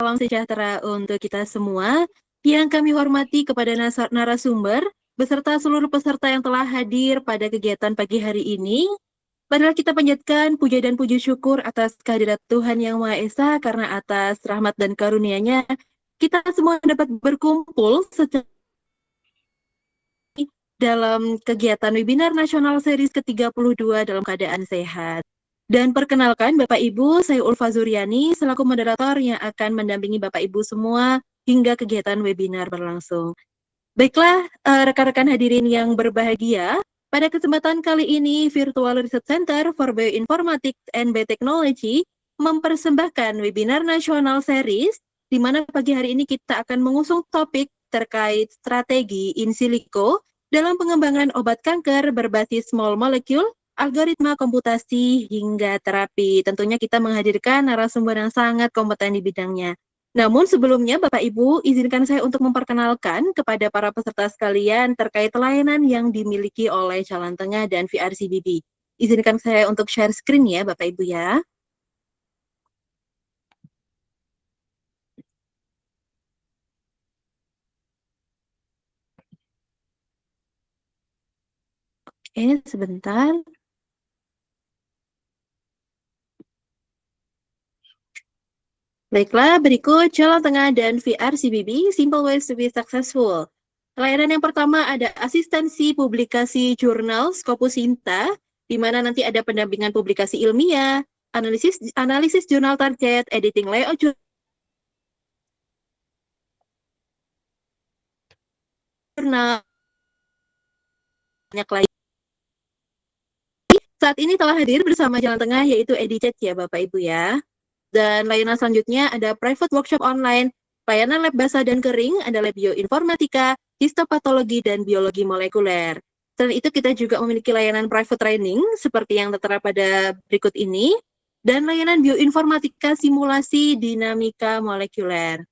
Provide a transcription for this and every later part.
Salam sejahtera untuk kita semua. Yang kami hormati kepada narasumber, beserta seluruh peserta yang telah hadir pada kegiatan pagi hari ini. Marilah kita panjatkan puja dan puji syukur atas kehadirat Tuhan Yang Maha Esa, karena atas rahmat dan karunia-Nya, kita semua dapat berkumpul secara dalam kegiatan webinar nasional series ke-32 dalam keadaan sehat. Dan perkenalkan Bapak Ibu, saya Ulfa Zuryani selaku moderator yang akan mendampingi Bapak Ibu semua hingga kegiatan webinar berlangsung. Baiklah, rekan-rekan hadirin yang berbahagia, pada kesempatan kali ini Virtual Research Center for Bioinformatics and Biotechnology mempersembahkan webinar nasional series di mana pagi hari ini kita akan mengusung topik terkait strategi in silico dalam pengembangan obat kanker berbasis small molecule, algoritma komputasi, hingga terapi. Tentunya kita menghadirkan narasumber yang sangat kompeten di bidangnya. Namun sebelumnya, Bapak Ibu, izinkan saya untuk memperkenalkan kepada para peserta sekalian terkait layanan yang dimiliki oleh Jalan Tengah dan VRCBB. Izinkan saya untuk share screen ya, Bapak Ibu ya. Oke, sebentar. Baiklah, berikut Jalan Tengah dan VRCBB, Simple Ways to be Successful. Layanan yang pertama ada asistensi publikasi jurnal Scopus Sinta, di mana nanti ada pendampingan publikasi ilmiah, analisis jurnal target, editing layout jurnal, banyak lagi. Saat ini telah hadir bersama Jalan Tengah yaitu EdiChat ya Bapak Ibu ya. Dan layanan selanjutnya ada private workshop online, layanan lab basah dan kering, ada lab bioinformatika, histopatologi, dan biologi molekuler. Selain itu kita juga memiliki layanan private training seperti yang tertera pada berikut ini, dan layanan bioinformatika simulasi dinamika molekuler.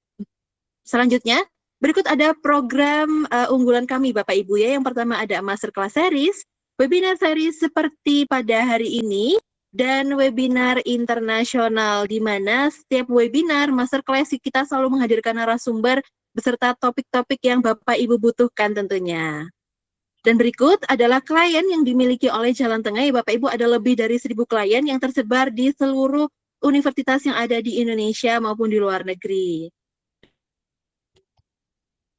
Selanjutnya, berikut ada program unggulan kami Bapak Ibu ya. Yang pertama ada Masterclass Series, webinar series seperti pada hari ini, dan webinar internasional, di mana setiap webinar masterclass kita selalu menghadirkan narasumber beserta topik-topik yang Bapak Ibu butuhkan tentunya. Dan berikut adalah klien yang dimiliki oleh Jalan Tengah ya Bapak Ibu, ada lebih dari 1.000 klien yang tersebar di seluruh universitas yang ada di Indonesia maupun di luar negeri.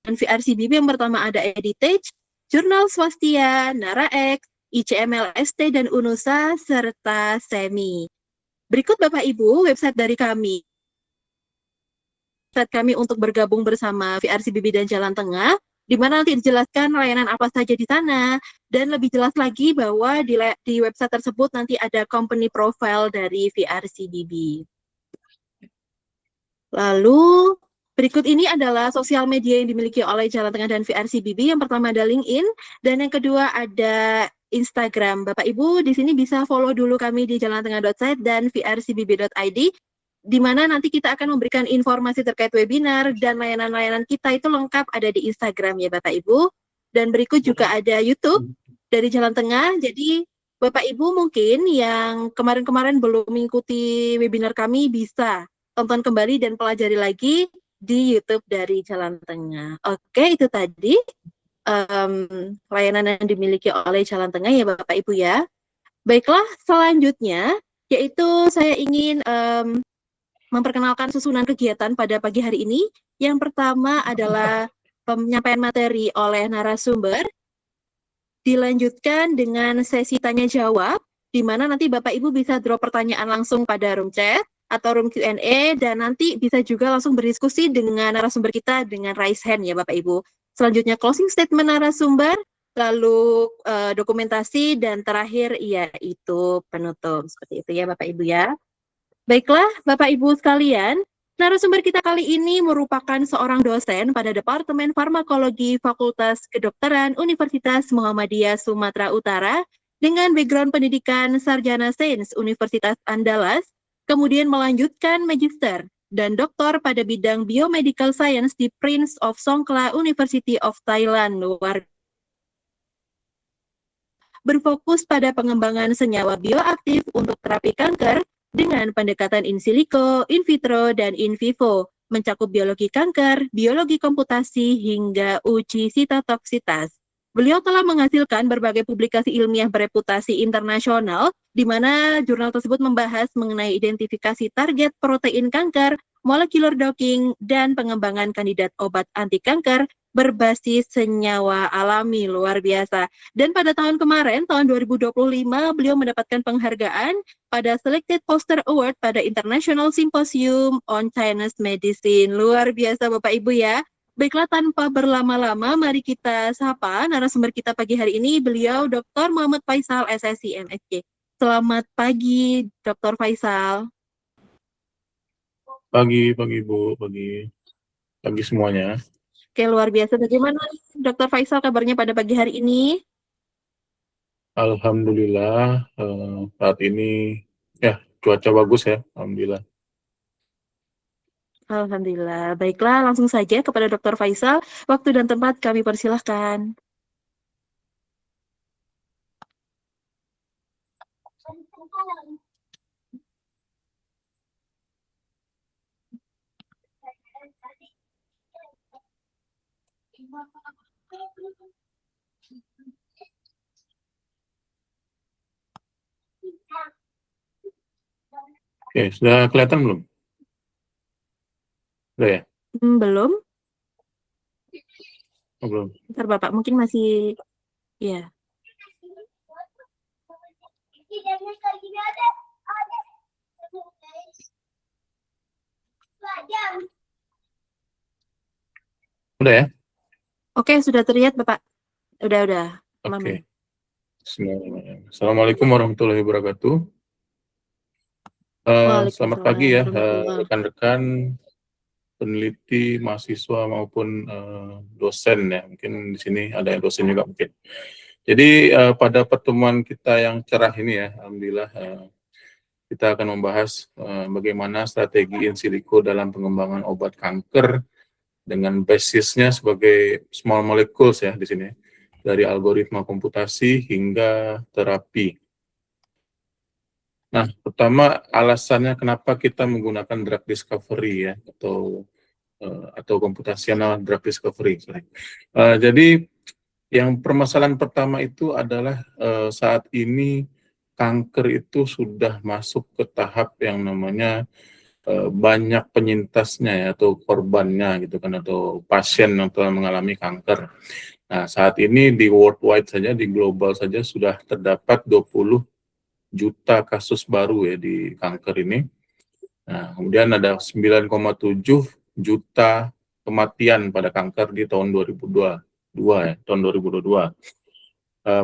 Dan VRCBB yang pertama ada Editage, Jurnal Swastia, NaraX, ICMLST, dan UNUSA, serta SEMI. Berikut Bapak Ibu, website dari kami. Website kami untuk bergabung bersama VRCBB dan Jalan Tengah, di mana nanti dijelaskan layanan apa saja di sana, dan lebih jelas lagi bahwa di website tersebut nanti ada company profile dari VRCBB. Lalu, berikut ini adalah sosial media yang dimiliki oleh Jalan Tengah dan VRCBB. Yang pertama ada LinkedIn, dan yang kedua ada Instagram. Bapak Ibu di sini bisa follow dulu kami di jalantengah.site dan vrcbb.id, di mana nanti kita akan memberikan informasi terkait webinar dan layanan-layanan kita itu lengkap ada di Instagram ya Bapak Ibu. Dan berikut juga ada YouTube dari Jalan Tengah. Jadi Bapak Ibu mungkin yang kemarin-kemarin belum mengikuti webinar kami bisa tonton kembali dan pelajari lagi di YouTube dari Jalan Tengah. Oke, itu tadi layanan yang dimiliki oleh Jalan Tengah ya Bapak Ibu ya. Baiklah, selanjutnya yaitu saya ingin memperkenalkan susunan kegiatan pada pagi hari ini. Yang pertama adalah penyampaian materi oleh narasumber, dilanjutkan dengan sesi tanya jawab, di mana nanti Bapak Ibu bisa drop pertanyaan langsung pada room chat atau room Q&A, dan nanti bisa juga langsung berdiskusi dengan narasumber kita dengan raise hand ya Bapak Ibu. Selanjutnya closing statement narasumber, lalu dokumentasi, dan terakhir yaitu penutup. Seperti itu ya Bapak Ibu ya. Baiklah Bapak Ibu sekalian, narasumber kita kali ini merupakan seorang dosen pada Departemen Farmakologi Fakultas Kedokteran Universitas Muhammadiyah Sumatera Utara dengan background pendidikan Sarjana Sains Universitas Andalas, kemudian melanjutkan magister dan doktor pada bidang Biomedical Science di Prince of Songkhla University of Thailand, berfokus pada pengembangan senyawa bioaktif untuk terapi kanker dengan pendekatan in silico, in vitro, dan in vivo, mencakup biologi kanker, biologi komputasi, hingga uji sitotoksitas. Beliau telah menghasilkan berbagai publikasi ilmiah bereputasi internasional, di mana jurnal tersebut membahas mengenai identifikasi target protein kanker, molecular docking, dan pengembangan kandidat obat anti kanker berbasis senyawa alami. Luar biasa. Dan pada tahun kemarin, tahun 2025, beliau mendapatkan penghargaan pada Selected Poster Award pada International Symposium on Chinese Medicine. Luar biasa Bapak Ibu ya. Baiklah, tanpa berlama-lama, mari kita sapa narasumber kita pagi hari ini, beliau Dr. Muhammad Faisal, SSI MSc. Selamat pagi, Dr. Faisal. Pagi Bu, pagi semuanya. Oke, luar biasa. Bagaimana Dr. Faisal kabarnya pada pagi hari ini? Alhamdulillah, saat ini ya cuaca bagus ya, Alhamdulillah. Alhamdulillah. Baiklah, langsung saja kepada Dr. Faisal. Waktu dan tempat kami persilahkan. Oke, sudah kelihatan belum? Sudah ya? Belum? Oh, belum. Bentar Bapak, mungkin masih... Ya. Udah ya? Oke, sudah terlihat Bapak. Udah. Oke. Bismillahirrahmanirrahim. Assalamualaikum warahmatullahi wabarakatuh. Selamat pagi ya, rekan-rekan peneliti, mahasiswa maupun dosen ya. Mungkin di sini ada yang dosen juga mungkin. Jadi pada pertemuan kita yang cerah ini ya, alhamdulillah kita akan membahas bagaimana strategi in silico dalam pengembangan obat kanker dengan basisnya sebagai small molecules ya di sini, dari algoritma komputasi hingga terapi. Nah, pertama alasannya kenapa kita menggunakan drug discovery ya, atau computational drug discovery. Jadi yang permasalahan pertama itu adalah saat ini kanker itu sudah masuk ke tahap yang namanya banyak penyintasnya ya, atau korbannya gitu kan, atau pasien yang telah mengalami kanker. Nah, saat ini di worldwide saja, di global saja sudah terdapat 20 juta kasus baru ya di kanker ini. Nah, kemudian ada 9,7 juta kematian pada kanker di tahun 2022 ya, tahun 2022.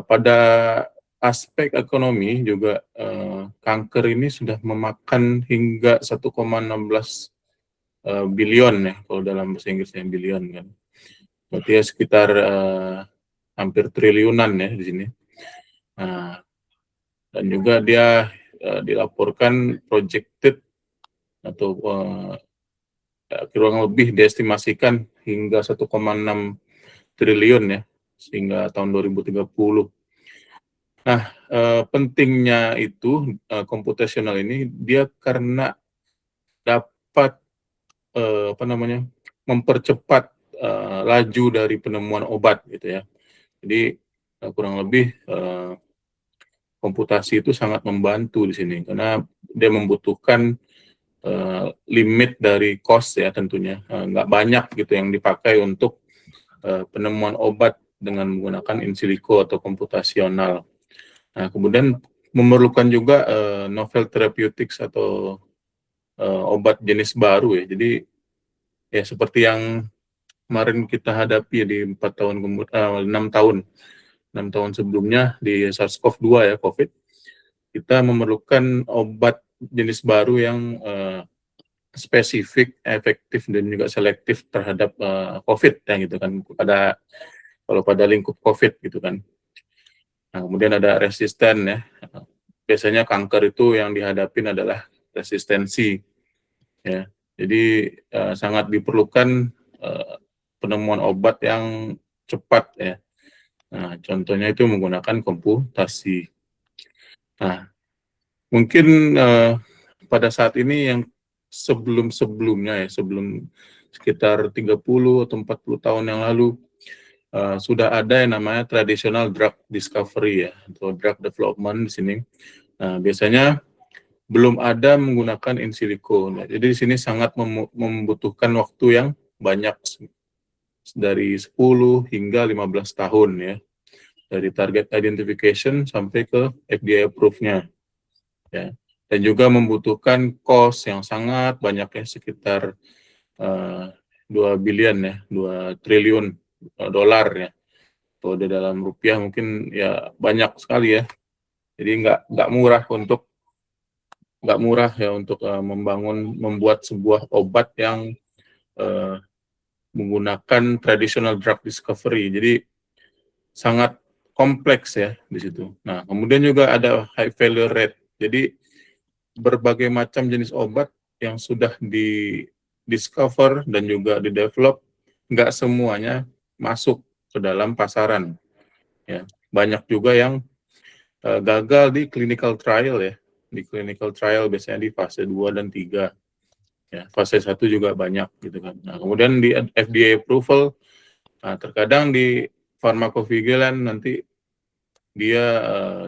Pada aspek ekonomi juga kanker ini sudah memakan hingga 1,16 billion ya, kalau dalam bahasa Inggrisnya billion kan. Berarti ya sekitar hampir triliunan ya di sini. Nah, dan juga dia dilaporkan projected atau kurang lebih diestimasikan hingga 1,6 triliun ya, sehingga tahun 2030. Nah, pentingnya itu komputasional ini dia karena dapat mempercepat laju dari penemuan obat gitu ya. Jadi kurang lebih komputasi itu sangat membantu di sini karena dia membutuhkan limit dari cost ya tentunya, nggak banyak gitu yang dipakai untuk penemuan obat dengan menggunakan in silico atau komputasional. Nah, kemudian memerlukan juga novel therapeutics atau obat jenis baru ya. Jadi ya seperti yang kemarin kita hadapi ya, di 6 tahun sebelumnya di SARS-CoV-2 ya, COVID, kita memerlukan obat jenis baru yang spesifik, efektif, dan juga selektif terhadap COVID ya gitu kan, pada lingkup COVID gitu kan. Nah, kemudian ada resisten ya. Biasanya kanker itu yang dihadapin adalah resistensi ya. Jadi sangat diperlukan penemuan obat yang cepat ya. Nah, contohnya itu menggunakan komputasi. Nah, mungkin pada saat ini yang sebelum-sebelumnya ya, sebelum sekitar 30 atau 40 tahun yang lalu, sudah ada yang namanya traditional drug discovery ya, atau drug development di sini. Nah, biasanya belum ada menggunakan in silico. Nah, jadi di sini sangat membutuhkan waktu yang banyak, dari 10 hingga 15 tahun ya, dari target identification sampai ke FDA approve-nya ya. Dan juga membutuhkan cost yang sangat banyak ya, sekitar 2 billion ya, 2 triliun dolar ya. Kalau di dalam rupiah mungkin ya banyak sekali ya. Jadi nggak murah ya untuk membuat sebuah obat yang menggunakan traditional drug discovery. Jadi sangat kompleks ya di situ. Nah, kemudian juga ada high failure rate. Jadi berbagai macam jenis obat yang sudah di discover dan juga di develop, nggak semuanya masuk ke dalam pasaran. Ya, banyak juga yang gagal di clinical trial ya. Di clinical trial biasanya di fase 2 dan 3. Ya, fase 1 juga banyak gitu kan. Nah, kemudian di FDA approval, nah, terkadang di pharmacovigilance nanti dia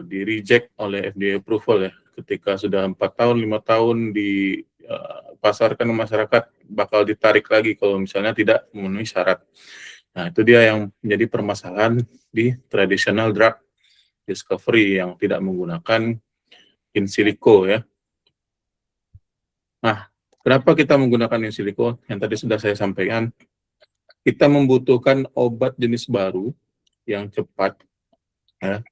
di reject oleh FDA approval ya. Ketika sudah 4 tahun, 5 tahun dipasarkan ke masyarakat, bakal ditarik lagi kalau misalnya tidak memenuhi syarat. Nah, itu dia yang menjadi permasalahan di traditional drug discovery yang tidak menggunakan in silico ya. Nah, kenapa kita menggunakan in silico? Yang tadi sudah saya sampaikan, kita membutuhkan obat jenis baru yang cepat ya,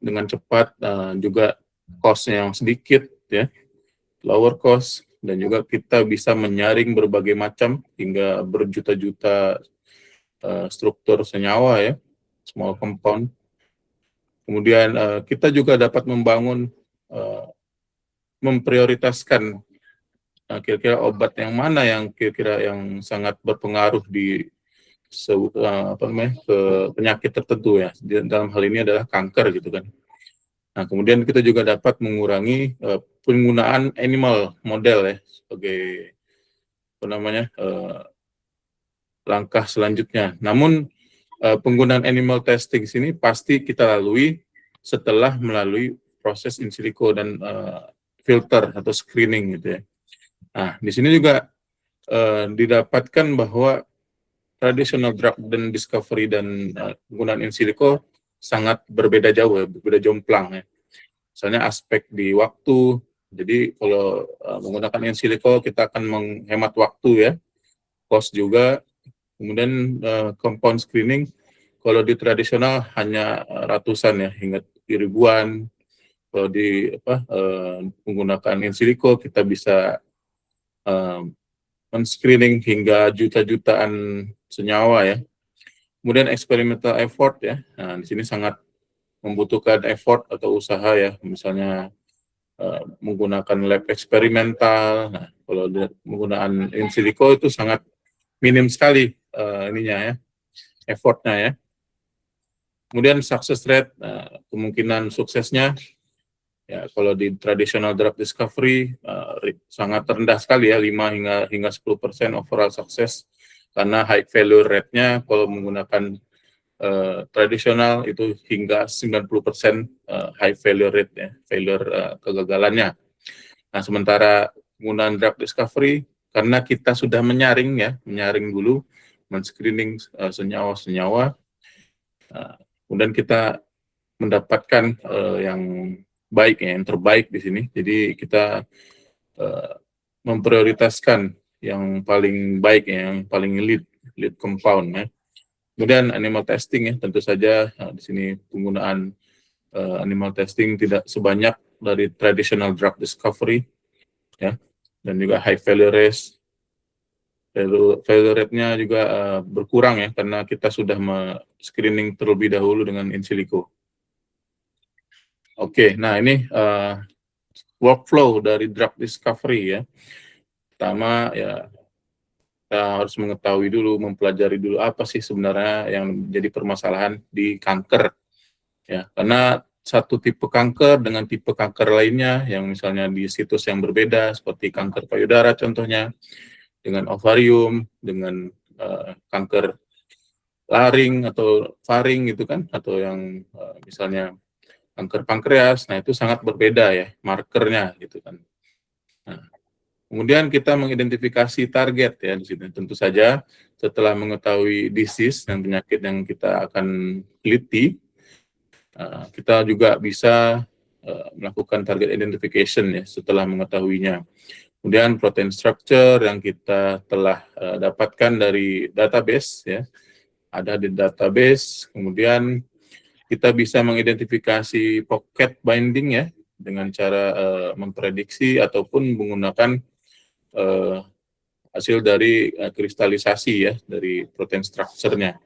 dengan cepat, juga cost-nya yang sedikit ya, lower cost, dan juga kita bisa menyaring berbagai macam hingga berjuta-juta struktur senyawa ya, small compound. Kemudian kita juga dapat memprioritaskan kira-kira obat yang mana yang kira-kira yang sangat berpengaruh di ke penyakit tertentu ya. Dalam hal ini adalah kanker gitu kan. Nah, kemudian kita juga dapat mengurangi penggunaan animal model ya, sebagai langkah selanjutnya. Namun penggunaan animal testing sini pasti kita lalui setelah melalui proses in silico dan filter atau screening gitu ya. Nah, di sini juga didapatkan bahwa traditional drug dan discovery dan penggunaan in silico sangat berbeda jauh ya, berbeda jomplang ya. Misalnya aspek di waktu, jadi kalau menggunakan in silico kita akan menghemat waktu ya, cost juga, kemudian compound screening, kalau di tradisional hanya ratusan ya, hingga ribuan. Kalau di menggunakan in silico kita bisa men-screening hingga juta-jutaan senyawa ya. Kemudian experimental effort ya. Nah, di sini sangat membutuhkan effort atau usaha ya, misalnya menggunakan lab eksperimental. Nah, kalau menggunakan in silico itu sangat minim sekali ininya ya, effortnya ya. Kemudian success rate, kemungkinan suksesnya ya, kalau di traditional drug discovery sangat rendah sekali ya, 5 hingga 10% overall success, karena high failure rate-nya kalau menggunakan tradisional itu hingga 90% high failure rate ya, kegagalannya. Nah, sementara penggunaan drug discovery, karena kita sudah menyaring dulu, men-screening senyawa-senyawa, kemudian kita mendapatkan yang baik ya, yang terbaik di sini. Jadi kita memprioritaskan yang paling baik ya, yang paling lead compound ya. Kemudian animal testing ya, tentu saja di sini penggunaan animal testing tidak sebanyak dari traditional drug discovery ya, dan juga high failure rate-nya juga berkurang ya, karena kita sudah screening terlebih dahulu dengan in silico. Oke, nah ini workflow dari drug discovery ya. Pertama ya, kita harus mengetahui dulu, mempelajari dulu apa sih sebenarnya yang menjadi permasalahan di kanker ya, karena satu tipe kanker dengan tipe kanker lainnya yang misalnya di situs yang berbeda seperti kanker payudara contohnya, dengan ovarium, dengan kanker laring atau faring gitu kan, atau yang misalnya kanker pankreas. Nah, itu sangat berbeda ya markernya gitu kan. Nah, kemudian kita mengidentifikasi target ya di sini. Tentu saja setelah mengetahui disease dan penyakit yang kita akan teliti, kita juga bisa melakukan target identification ya setelah mengetahuinya. Kemudian protein structure yang kita telah dapatkan dari database ya, ada di database. Kemudian kita bisa mengidentifikasi pocket binding ya dengan cara memprediksi ataupun menggunakan hasil dari kristalisasi ya dari protein structure-nya.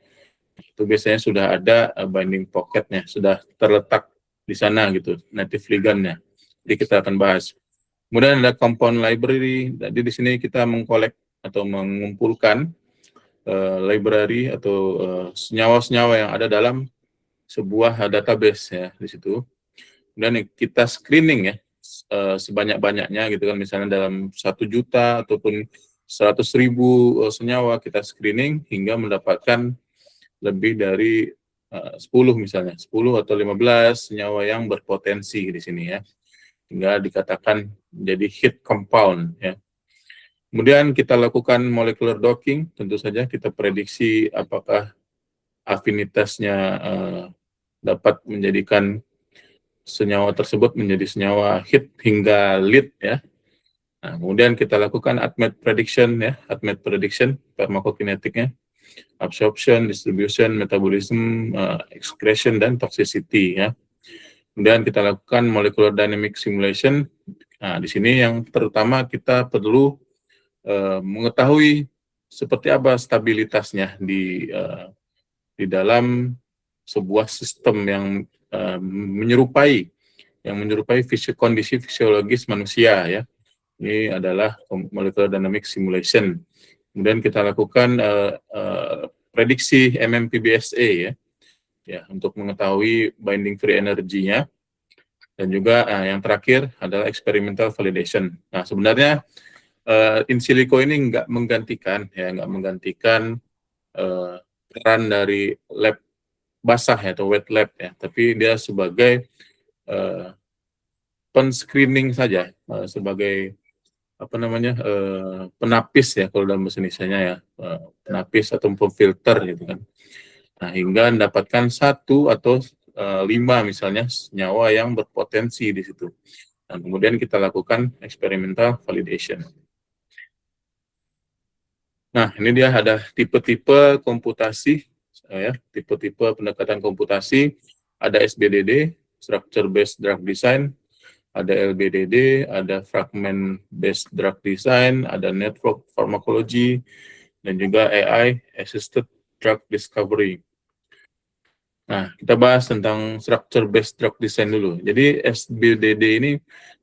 Itu biasanya sudah ada binding pocketnya, sudah terletak di sana gitu, native ligand-nya. Jadi kita akan bahas. Kemudian ada compound library. Jadi di sini kita mengkolek atau mengumpulkan library atau senyawa-senyawa yang ada dalam sebuah database ya di situ. Kemudian kita screening ya sebanyak-banyaknya gitu kan, misalnya dalam 1 juta ataupun 100.000 senyawa kita screening hingga mendapatkan lebih dari 10 misalnya, 10 atau 15 senyawa yang berpotensi di sini ya, hingga dikatakan menjadi hit compound ya. Kemudian kita lakukan molecular docking, tentu saja kita prediksi apakah afinitasnya dapat menjadikan senyawa tersebut menjadi senyawa hit hingga lead ya. Nah, kemudian kita lakukan ADMET prediction ya, ADMET prediction pharmacokinetiknya, absorption, distribution, metabolism, excretion, dan toxicity ya. Kemudian kita lakukan molecular dynamic simulation. Nah, di sini yang terutama kita perlu mengetahui seperti apa stabilitasnya di dalam sebuah sistem yang menyerupai kondisi fisiologis manusia ya. Ini adalah molecular dynamic simulation. Kemudian kita lakukan prediksi MMPBSA ya untuk mengetahui binding free energy-nya. Dan juga yang terakhir adalah experimental validation. Nah, sebenarnya in silico ini nggak menggantikan peran dari lab basah ya, atau wet lab ya, tapi dia sebagai pen-screening saja, sebagai penapis ya kalau dalam bahasa Indonesia ya, penapis atau filter gitu kan. Nah, hingga mendapatkan 1 atau 5 misalnya senyawa yang berpotensi di situ. Dan kemudian kita lakukan experimental validation. Nah, ini dia ada tipe-tipe komputasi ya, tipe-tipe pendekatan komputasi. Ada SBDD, Structure Based Drug Design, ada LBDD, ada Fragment Based Drug Design, ada Network Pharmacology, dan juga AI Assisted Drug Discovery. Nah, kita bahas tentang Structure Based Drug Design dulu. Jadi SBDD ini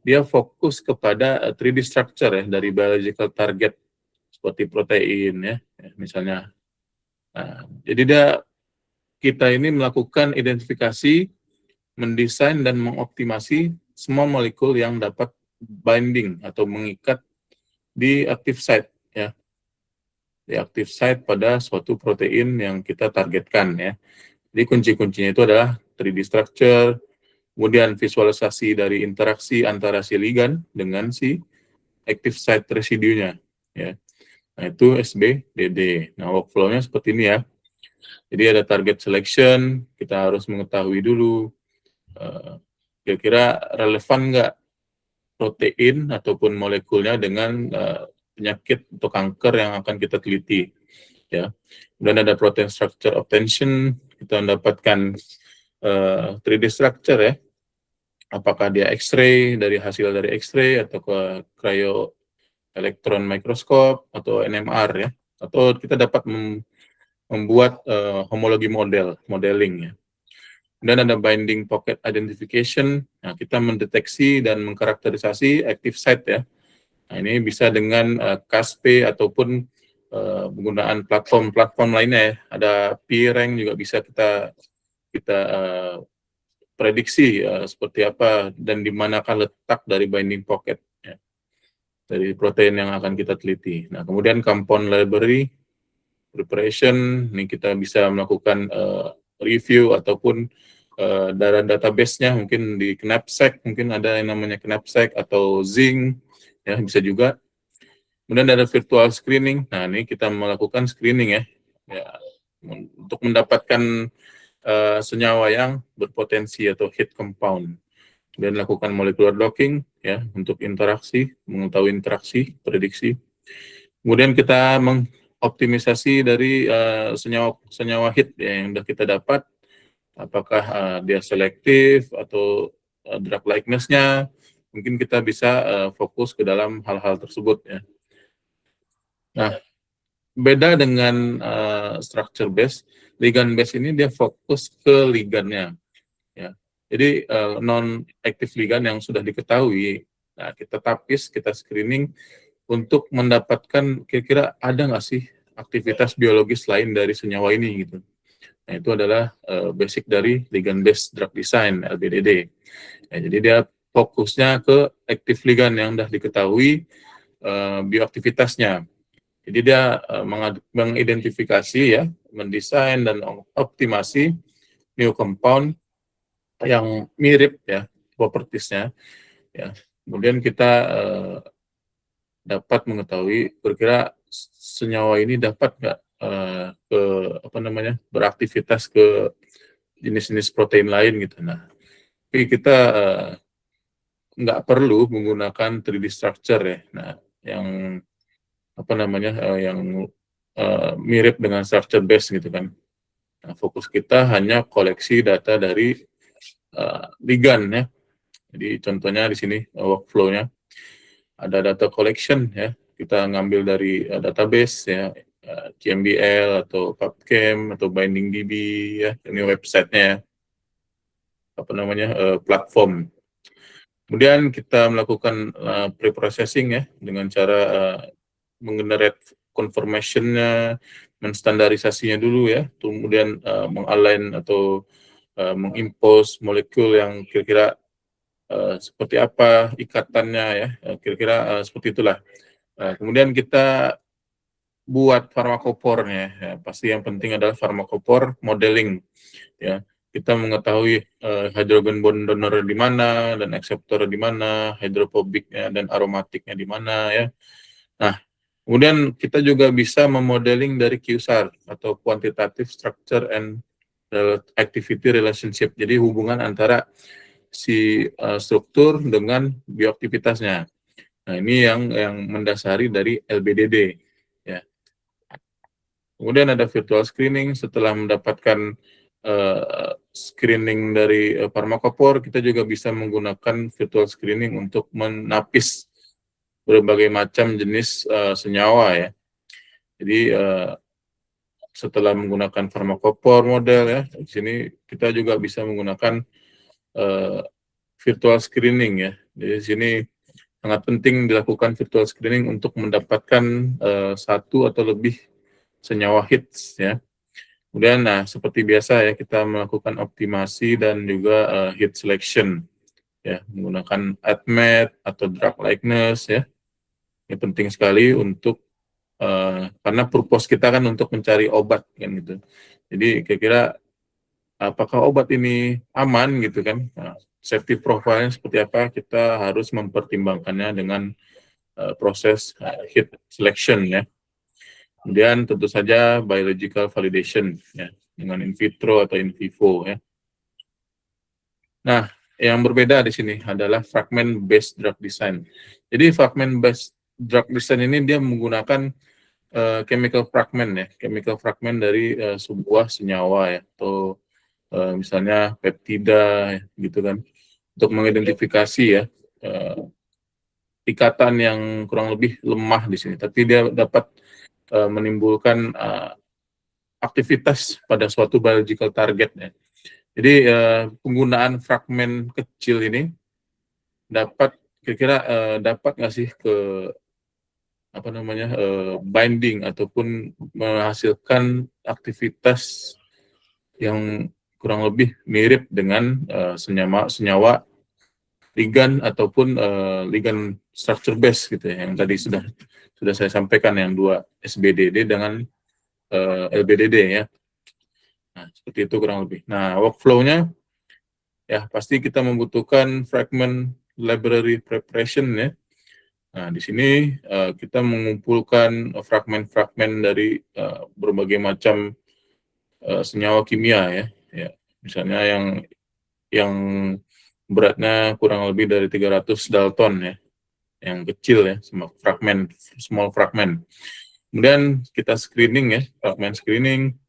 dia fokus kepada 3D structure ya dari biological target seperti protein ya misalnya. Nah, jadi kita ini melakukan identifikasi, mendesain dan mengoptimasi semua molekul yang dapat binding atau mengikat di active site ya, di active site pada suatu protein yang kita targetkan ya. Jadi kunci-kuncinya itu adalah 3D structure, kemudian visualisasi dari interaksi antara si ligand dengan si active site residunya ya. Nah, itu SBDD. Nah, workflow-nya seperti ini ya. Jadi ada target selection, kita harus mengetahui dulu kira-kira relevan nggak protein ataupun molekulnya dengan penyakit atau kanker yang akan kita teliti. Ya. Dan ada protein structure obtention, kita mendapatkan 3D structure ya. Apakah dia X-ray, dari hasil dari X-ray atau ke cryo elektron mikroskop atau NMR ya, atau kita dapat membuat homologi modeling ya. Dan ada binding pocket identification. Nah, kita mendeteksi dan mengkarakterisasi active site ya. Nah, ini bisa dengan CASP ataupun penggunaan platform lainnya ya. Ada PRank juga bisa kita prediksi seperti apa dan di manakah letak dari binding pocket ya, dari protein yang akan kita teliti. Nah, kemudian compound library preparation, ini kita bisa melakukan review ataupun dari database-nya, mungkin di Knapsack, mungkin ada yang namanya Knapsack atau Zinc, ya bisa juga. Kemudian ada virtual screening. Nah, ini kita melakukan screening ya untuk mendapatkan senyawa yang berpotensi atau hit compound. Kemudian lakukan molecular docking ya untuk interaksi, mengetahui interaksi, prediksi. Kemudian kita mengoptimisasi dari senyawa hit ya, yang sudah kita dapat, apakah dia selektif atau drug likeness-nya, mungkin kita bisa fokus ke dalam hal-hal tersebut ya. Nah, beda dengan structure base, ligand base ini dia fokus ke ligannya ya. Jadi non-active ligand yang sudah diketahui, nah kita tapis, kita screening untuk mendapatkan kira-kira ada nggak sih aktivitas biologis lain dari senyawa ini gitu. Nah, itu adalah basic dari ligand based drug design LBDD. Ya, jadi dia fokusnya ke active ligand yang sudah diketahui bioaktivitasnya. Jadi dia mengidentifikasi ya, mendesain dan optimasi new compound yang mirip ya propertiesnya ya. Kemudian kita dapat mengetahui kira-kira senyawa ini dapat nggak ke apa namanya beraktivitas ke jenis-jenis protein lain gitu. Nah, tapi kita nggak perlu menggunakan 3D structure ya. Nah, yang apa namanya yang mirip dengan structure base gitu kan. Nah, fokus kita hanya koleksi data dari ligand ya. Jadi contohnya di sini workflow-nya ada data collection ya. Kita ngambil dari database ya, QMBL atau PubChem atau BindingDB ya. Ini websitenya apa namanya platform. Kemudian kita melakukan pre-processing ya dengan cara mengenerate confirmation-nya, menstandarisasinya dulu ya, kemudian mengalign atau mengimpose molekul yang kira-kira seperti apa ikatannya ya, kira-kira seperti itulah. Kemudian kita buat farmakopornya ya. Pasti yang penting adalah farmakopor modeling ya. Kita mengetahui hydrogen bond donor di mana dan akseptor di mana, hidrofobiknya dan aromatiknya di mana ya. Nah, kemudian kita juga bisa memodeling dari QSAR atau quantitative structure and activity relationship. Jadi hubungan antara si struktur dengan bioaktivitasnya. Nah, ini yang mendasari dari LBDD ya. Kemudian ada virtual screening. Setelah mendapatkan screening dari farmakopor, kita juga bisa menggunakan virtual screening untuk menapis berbagai macam jenis senyawa ya. Jadi setelah menggunakan farmakopor model ya, di sini kita juga bisa menggunakan virtual screening ya. Jadi di sini sangat penting dilakukan virtual screening untuk mendapatkan satu atau lebih senyawa hits ya. Kemudian, nah seperti biasa ya kita melakukan optimasi dan juga hit selection ya menggunakan ADMET atau drug likeness ya. Ini penting sekali untuk karena purpose kita kan untuk mencari obat kan gitu. Jadi kira-kira apakah obat ini aman gitu kan? Nah, safety profile-nya seperti apa? Kita harus mempertimbangkannya dengan proses hit selection ya. Kemudian tentu saja biological validation ya dengan in vitro atau in vivo ya. Nah, yang berbeda di sini adalah fragment based drug design. Jadi fragment based drug design ini dia menggunakan chemical fragment ya, chemical fragment dari sebuah senyawa ya atau misalnya peptida ya, gitu kan untuk mengidentifikasi ya ikatan yang kurang lebih lemah di sini, tapi dia dapat menimbulkan aktivitas pada suatu biological target ya. Jadi penggunaan fragmen kecil ini dapat kira-kira dapat nggak sih ke apa namanya binding ataupun menghasilkan aktivitas yang kurang lebih mirip dengan senyawa ligand ataupun ligand structure base gitu ya, yang tadi sudah saya sampaikan, yang 2 SBDD dengan LBDD ya. Nah, seperti itu kurang lebih. Nah, workflow-nya ya pasti kita membutuhkan fragment library preparation ya. Nah, di sini kita mengumpulkan fragmen-fragmen dari berbagai macam senyawa kimia ya. Ya, misalnya yang beratnya kurang lebih dari 300 Dalton ya, yang kecil ya, small fragment. Kemudian kita screening ya, fragment screening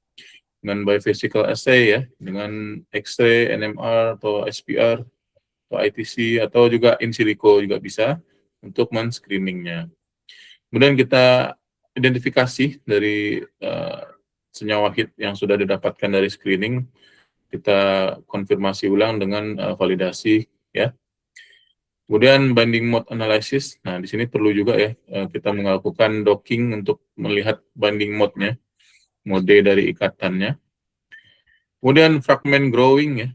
dengan biophysical assay ya, dengan X-ray, NMR atau SPR atau ITC atau juga in silico juga bisa untuk men-screeningnya. Kemudian kita identifikasi dari senyawa hit yang sudah didapatkan dari screening, kita konfirmasi ulang dengan validasi ya. Kemudian binding mode analysis. Nah, di sini perlu juga ya kita melakukan docking untuk melihat binding mode-nya, mode dari ikatannya. Kemudian fragment growing ya.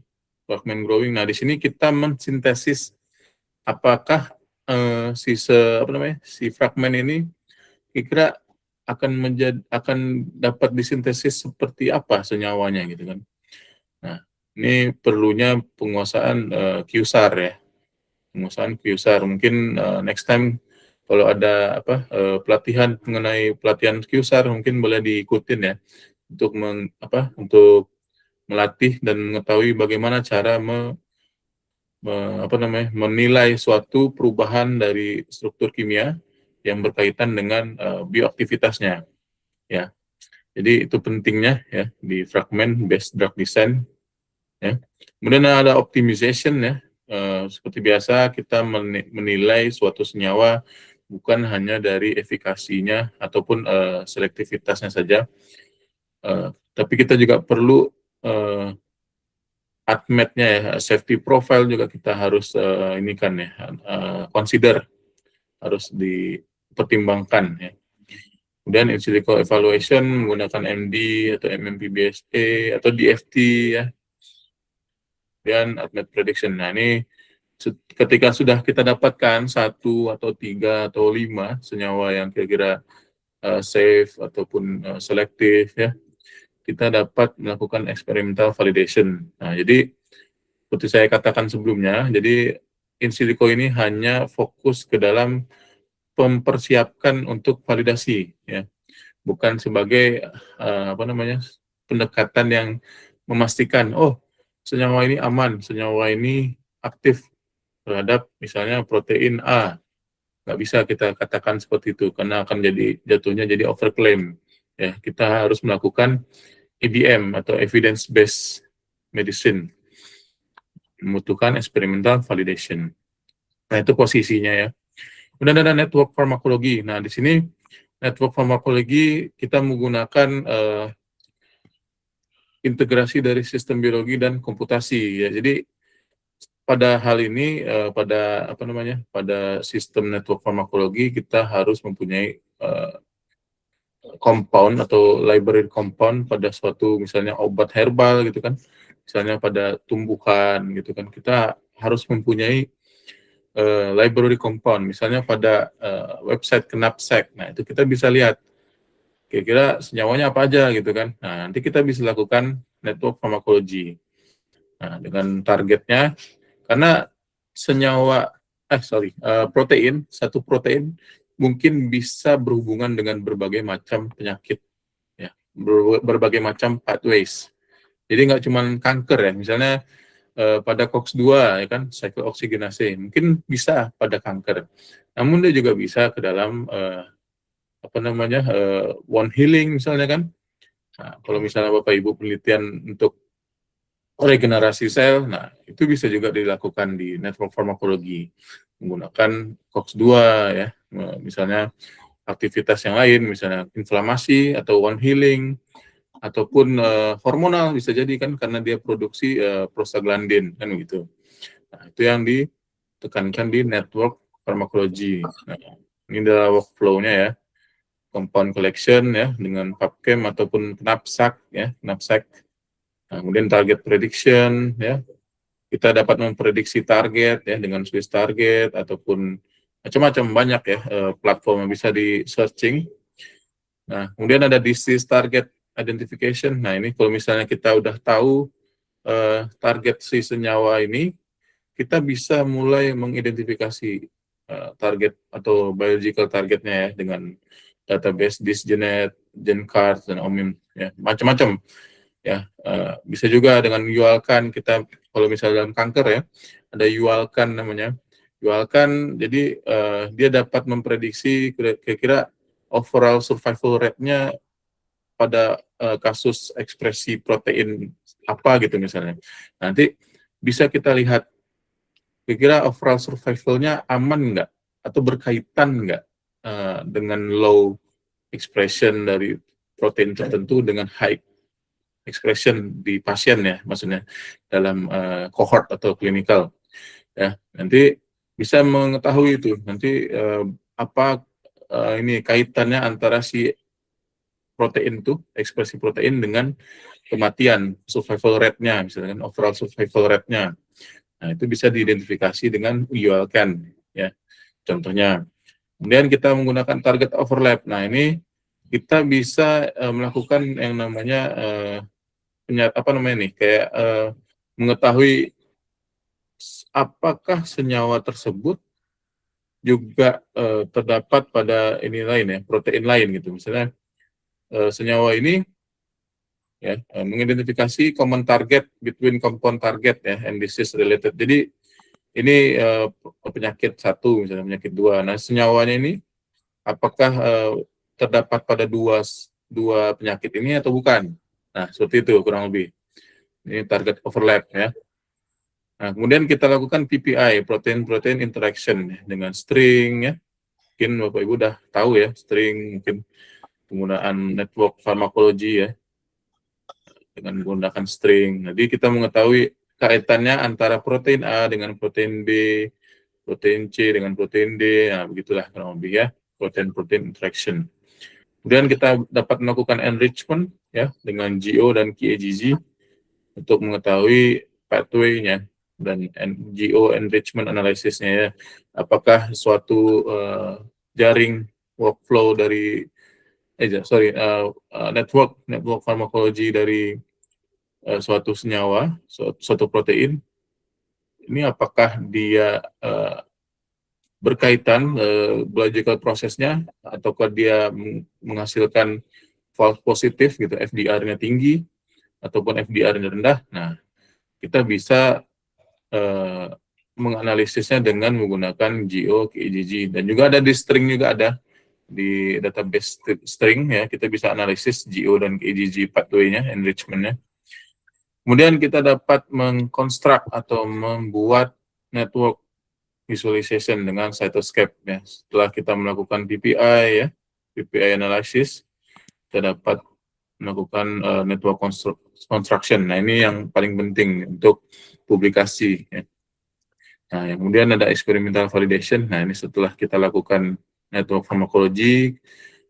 Fragment growing. Nah, di sini kita mensintesis apakah si fragmen ini kira-kira akan dapat disintesis seperti apa senyawanya gitu kan. Nah, ini perlunya penguasaan QSAR ya. Penguasaan QSAR. Mungkin next time kalau ada pelatihan mengenai pelatihan QSAR mungkin boleh diikutin ya untuk untuk melatih dan mengetahui bagaimana cara menilai suatu perubahan dari struktur kimia yang berkaitan dengan bioaktivitasnya ya. Jadi itu pentingnya ya di fragment based drug design ya. Kemudian ada optimization ya. Seperti biasa kita menilai suatu senyawa bukan hanya dari efikasinya ataupun selektivitasnya saja, tapi kita juga perlu ADMET-nya ya, safety profile juga kita harus consider, harus dipertimbangkan ya. Kemudian in silico evaluation menggunakan MD atau MMPBSA atau DFT ya. Dan ADMET prediction. Nah, ini ketika sudah kita dapatkan 1 atau 3 atau 5 senyawa yang kira-kira safe ataupun selektif ya, kita dapat melakukan experimental validation. Nah, jadi seperti saya katakan sebelumnya, jadi in silico ini hanya fokus ke dalam mempersiapkan untuk validasi ya, bukan sebagai pendekatan yang memastikan senyawa ini aman, senyawa ini aktif terhadap misalnya protein A. Nggak bisa kita katakan seperti itu karena akan jatuhnya jadi overclaim. Ya, kita harus melakukan EBM atau evidence based medicine, membutuhkan experimental validation. Nah, itu posisinya ya. Kemudian ada network farmakologi. Nah, di sini network farmakologi kita menggunakan integrasi dari sistem biologi dan komputasi ya. Jadi pada hal ini pada sistem network farmakologi kita harus mempunyai compound atau library compound pada suatu misalnya obat herbal gitu kan. Misalnya pada tumbuhan gitu kan. Kita harus mempunyai library compound misalnya pada website Knapsack. Nah, itu kita bisa lihat kira-kira senyawanya apa aja gitu kan. Nah, nanti kita bisa lakukan network pharmacology. Nah, dengan targetnya, karena satu protein mungkin bisa berhubungan dengan berbagai macam penyakit, ya, berbagai macam pathways. Jadi nggak cuma kanker ya, misalnya pada COX-2 ya kan, cyclooxygenase, mungkin bisa pada kanker. Namun dia juga bisa ke dalam wound healing misalnya kan. Nah, kalau misalnya Bapak Ibu penelitian untuk regenerasi sel, nah itu bisa juga dilakukan di network farmakologi menggunakan COX-2 ya, misalnya aktivitas yang lain, misalnya inflamasi atau wound healing, ataupun hormonal bisa jadi kan karena dia produksi prostaglandin kan gitu. Nah, itu yang ditekankan di network farmakologi. Nah, ini adalah workflow-nya ya. Compound collection ya dengan PubChem ataupun Knapsack ya, Knapsack. Nah, kemudian target prediction, ya, kita dapat memprediksi target ya dengan Swiss target ataupun macam-macam banyak ya platform yang bisa di searching. Nah, kemudian ada disease target identification. Nah, ini kalau misalnya kita udah tahu target si senyawa ini, kita bisa mulai mengidentifikasi target atau biological targetnya ya dengan database DisGenet, GenCard, dan OMIM ya, macam-macam ya. Bisa juga dengan UALCAN, kita kalau misalnya dalam kanker ya, ada UALCAN namanya. UALCAN, jadi dia dapat memprediksi kira-kira overall survival rate-nya pada kasus ekspresi protein apa gitu misalnya. Nanti bisa kita lihat kira-kira overall survival-nya aman nggak atau berkaitan nggak dengan low expression dari protein tertentu dengan high expression di pasien ya, maksudnya dalam cohort atau klinikal ya. Nanti bisa mengetahui itu nanti apa ini kaitannya antara si protein itu, ekspresi protein dengan kematian, survival rate-nya, misalkan overall survival rate-nya. Nah, itu bisa diidentifikasi dengan UALCAN, ya, contohnya. Kemudian kita menggunakan target overlap. Nah, ini kita bisa melakukan yang namanya apa namanya nih, kayak mengetahui apakah senyawa tersebut juga terdapat pada ini lain ya, protein lain gitu. Misalnya senyawa ini ya mengidentifikasi common target between compound target ya and disease related. Jadi ini penyakit satu misalnya penyakit dua. Nah senyawanya ini apakah terdapat pada dua penyakit ini atau bukan? Nah seperti itu kurang lebih. Ini target overlap ya. Nah kemudian kita lakukan PPI protein-protein interaction ya, dengan string ya. Mungkin Bapak Ibu udah tahu ya string, mungkin penggunaan network farmakologi ya dengan menggunakan string. Jadi kita mengetahui kaitannya antara protein A dengan protein B, protein C dengan protein D, nah begitulah kurang lebih ya, protein-protein interaction. Kemudian kita dapat melakukan enrichment ya dengan GO dan KAGZ untuk mengetahui pathway-nya dan GO enrichment analysis-nya ya, apakah suatu jaring workflow dari network farmakologi dari suatu senyawa, suatu protein, ini apakah dia berkaitan biological prosesnya, ataukah dia menghasilkan false positif gitu, FDR-nya tinggi ataupun FDR-nya rendah. Nah, kita bisa menganalisisnya dengan menggunakan GO, KGG, dan juga ada di string juga ada di database string ya, kita bisa analisis GO dan KGG pathway-nya, enrichment-nya. Kemudian kita dapat mengkonstruk atau membuat network visualization dengan cytoscape ya. Setelah kita melakukan PPI ya, PPI analysis, kita dapat melakukan network construction. Nah, ini yang paling penting untuk publikasi ya. Nah, yang kemudian ada experimental validation. Nah, ini setelah kita lakukan network pharmacology,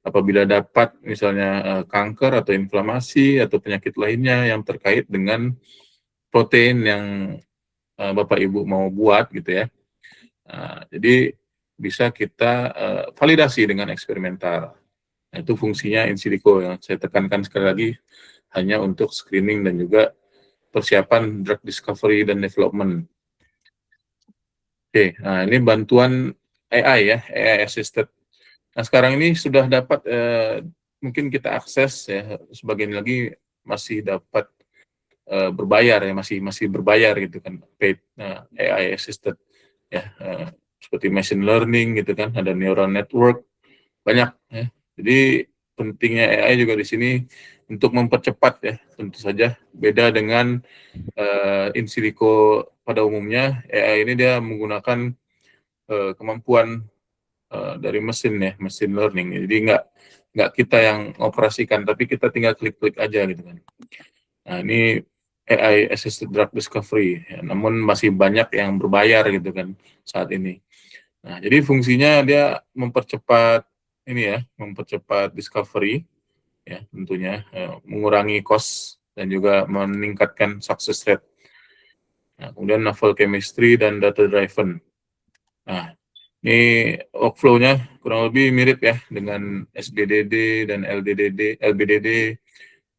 apabila dapat misalnya kanker atau inflamasi atau penyakit lainnya yang terkait dengan protein yang Bapak Ibu mau buat gitu ya. Jadi bisa kita validasi dengan eksperimental. Nah, itu fungsinya in silico yang saya tekankan sekali lagi hanya untuk screening dan juga persiapan drug discovery dan development. Oke, nah ini bantuan AI ya, AI assisted. Nah sekarang ini sudah dapat mungkin kita akses ya, sebagian lagi masih dapat berbayar ya, masih berbayar gitu kan, paid AI assisted ya, seperti machine learning gitu kan, ada neural network banyak ya. Jadi pentingnya AI juga di sini untuk mempercepat ya, tentu saja beda dengan in silico pada umumnya. AI ini dia menggunakan kemampuan dari mesin ya, mesin learning. Jadi nggak kita yang operasikan, tapi kita tinggal klik-klik aja gitu kan. Nah ini AI assisted drug discovery, ya, namun masih banyak yang berbayar gitu kan saat ini. Nah jadi fungsinya dia mempercepat ini ya, mempercepat discovery ya tentunya, mengurangi cost dan juga meningkatkan success rate. Nah, kemudian novel chemistry dan data driven. Nah, ini workflow-nya kurang lebih mirip ya dengan SBDD dan LBDD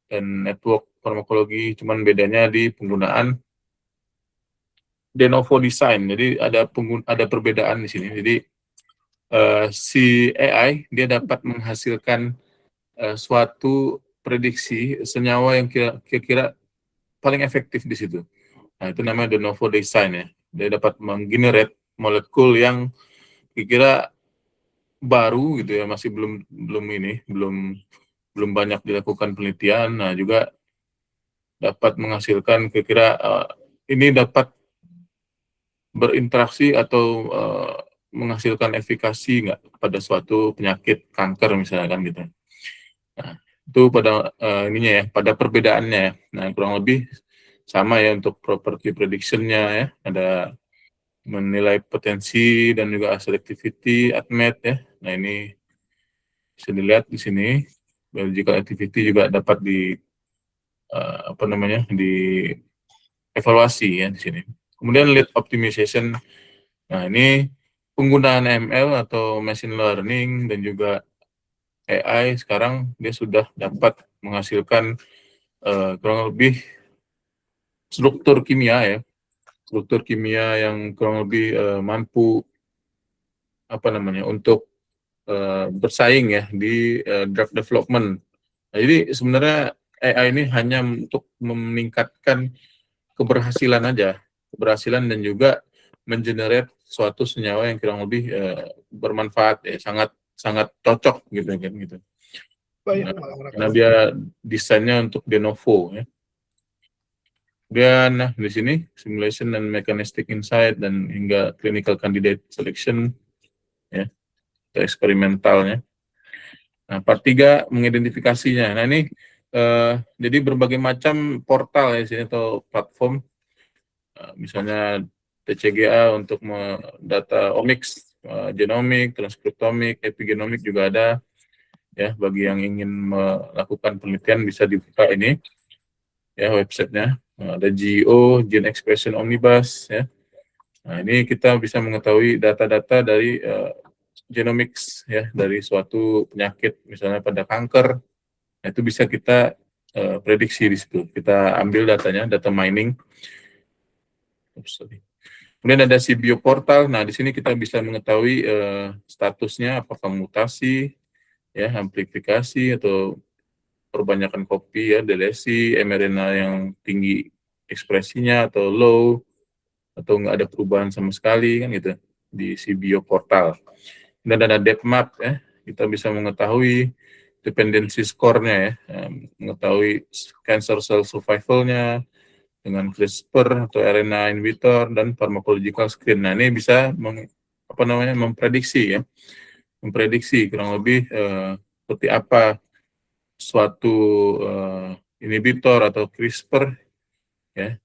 dan network farmakologi, cuman bedanya di penggunaan de novo design. Jadi ada perbedaan di sini. Jadi si AI dia dapat menghasilkan suatu prediksi senyawa yang kira-kira paling efektif di situ. Nah, itu namanya de novo design ya. Dia dapat menggenerate molekul yang kira-kira baru gitu ya, masih belum banyak dilakukan penelitian. Nah, juga dapat menghasilkan kira-kira ini dapat berinteraksi atau menghasilkan efikasi nggak pada suatu penyakit kanker misalkan gitu. Nah, itu pada ininya ya, pada perbedaannya ya. Nah, kurang lebih sama ya untuk property prediction-nya ya. Ada menilai potensi dan juga selectivity, ADMET ya. Nah, ini bisa dilihat di sini. Biological activity juga dapat di evaluasi ya di sini. Kemudian lead optimization. Nah, ini penggunaan ML atau machine learning dan juga AI sekarang dia sudah dapat menghasilkan kurang lebih struktur kimia yang kurang lebih mampu untuk bersaing ya di drug development. Nah, jadi sebenarnya AI ini hanya untuk meningkatkan keberhasilan dan juga mengenerate suatu senyawa yang kurang lebih bermanfaat ya, sangat cocok gitu kan gitu. Nah, karena dia desainnya untuk de novo ya. Dan nah, di sini simulation dan mechanistic insight dan hingga clinical candidate selection ya, atau eksperimentalnya. Nah, part 3 mengidentifikasinya. Nah, ini jadi berbagai macam portal ya di sini atau platform, misalnya TCGA untuk data omics, genomik, transkriptomik, epigenomik juga ada. Ya, bagi yang ingin melakukan penelitian bisa dibuka ini ya websitenya. Ada GEO, Gene Expression Omnibus ya. Nah, ini kita bisa mengetahui data-data dari genomics ya, dari suatu penyakit misalnya pada kanker. Nah, itu bisa kita prediksi di situ. Kita ambil datanya, data mining. Kemudian ada si bioportal. Nah, di sini kita bisa mengetahui statusnya apakah mutasi, ya, amplifikasi atau perbanyakan kopi ya, delesi, mRNA yang tinggi ekspresinya atau low, atau nggak ada perubahan sama sekali kan gitu di si bioportal. Dan ada depth map ya, kita bisa mengetahui dependency score-nya ya, mengetahui cancer cell survival-nya dengan CRISPR atau RNA inhibitor dan pharmacological screen. Nah, ini bisa memprediksi kurang lebih seperti apa suatu inhibitor atau CRISPR ya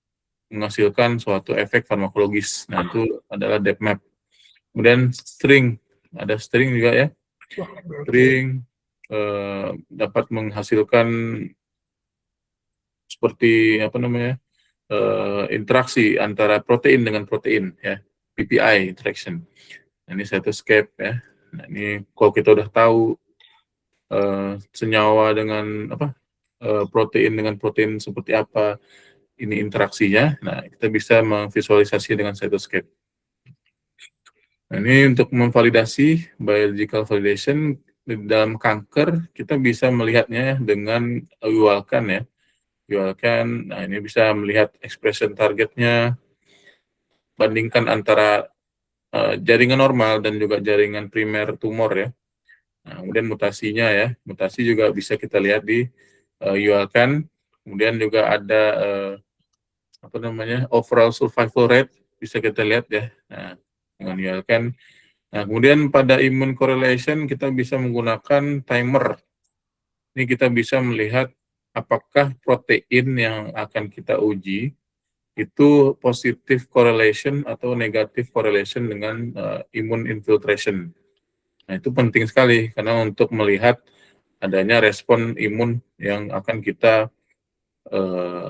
menghasilkan suatu efek farmakologis. Nah, itu adalah depth map. Kemudian ada string juga ya. String dapat menghasilkan seperti interaksi antara protein dengan protein ya, PPI interaction. Nah, ini cytoscape ya. Nah, ini kalau kita udah tahu senyawa dengan protein dengan protein seperti apa ini interaksinya, nah kita bisa memvisualisasi dengan cytoscape. Nah, ini untuk memvalidasi biological validation dalam kanker, kita bisa melihatnya dengan UALCAN ya. UALCAN, nah ini bisa melihat expression targetnya, bandingkan antara jaringan normal dan juga jaringan primer tumor ya. Nah, kemudian mutasinya ya, mutasi juga bisa kita lihat di UALCAN. Kemudian juga ada overall survival rate bisa kita lihat ya. Nah, dengan UALCAN. Nah, kemudian pada immune correlation kita bisa menggunakan timer. Ini kita bisa melihat apakah protein yang akan kita uji itu positif correlation atau negatif correlation dengan immune infiltration. Nah, itu penting sekali karena untuk melihat adanya respon imun yang akan kita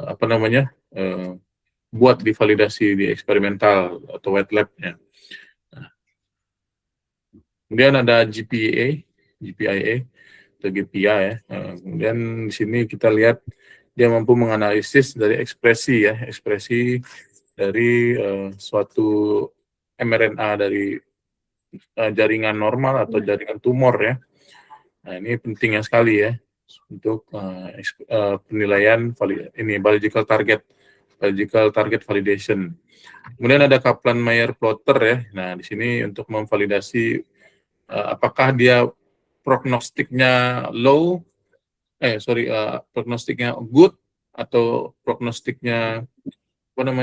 apa namanya, buat divalidasi di eksperimental atau wet lab-nya. Nah, kemudian ada GPIA atau GPA ya. Kemudian di sini kita lihat dia mampu menganalisis dari ekspresi dari suatu mRNA dari jaringan normal atau jaringan tumor ya. Nah, ini pentingnya sekali ya untuk penilaian biological target validation. Kemudian ada Kaplan-Meier plotter ya. Nah, di sini untuk memvalidasi apakah dia prognostiknya prognostiknya good atau prognostiknya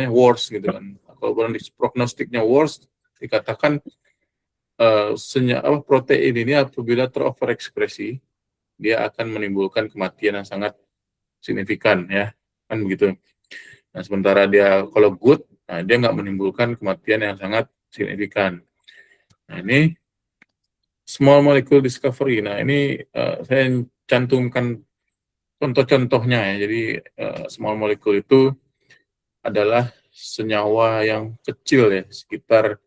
worse gitu kan. Kalau prognostiknya worse dikatakan protein ini apabila teroverekspresi dia akan menimbulkan kematian yang sangat signifikan ya, kan begitu. Nah, sementara dia kalau good, nah dia nggak menimbulkan kematian yang sangat signifikan. Nah, ini small molecule discovery. Nah, ini saya cantumkan contoh-contohnya ya. Jadi small molecule itu adalah senyawa yang kecil ya, sekitar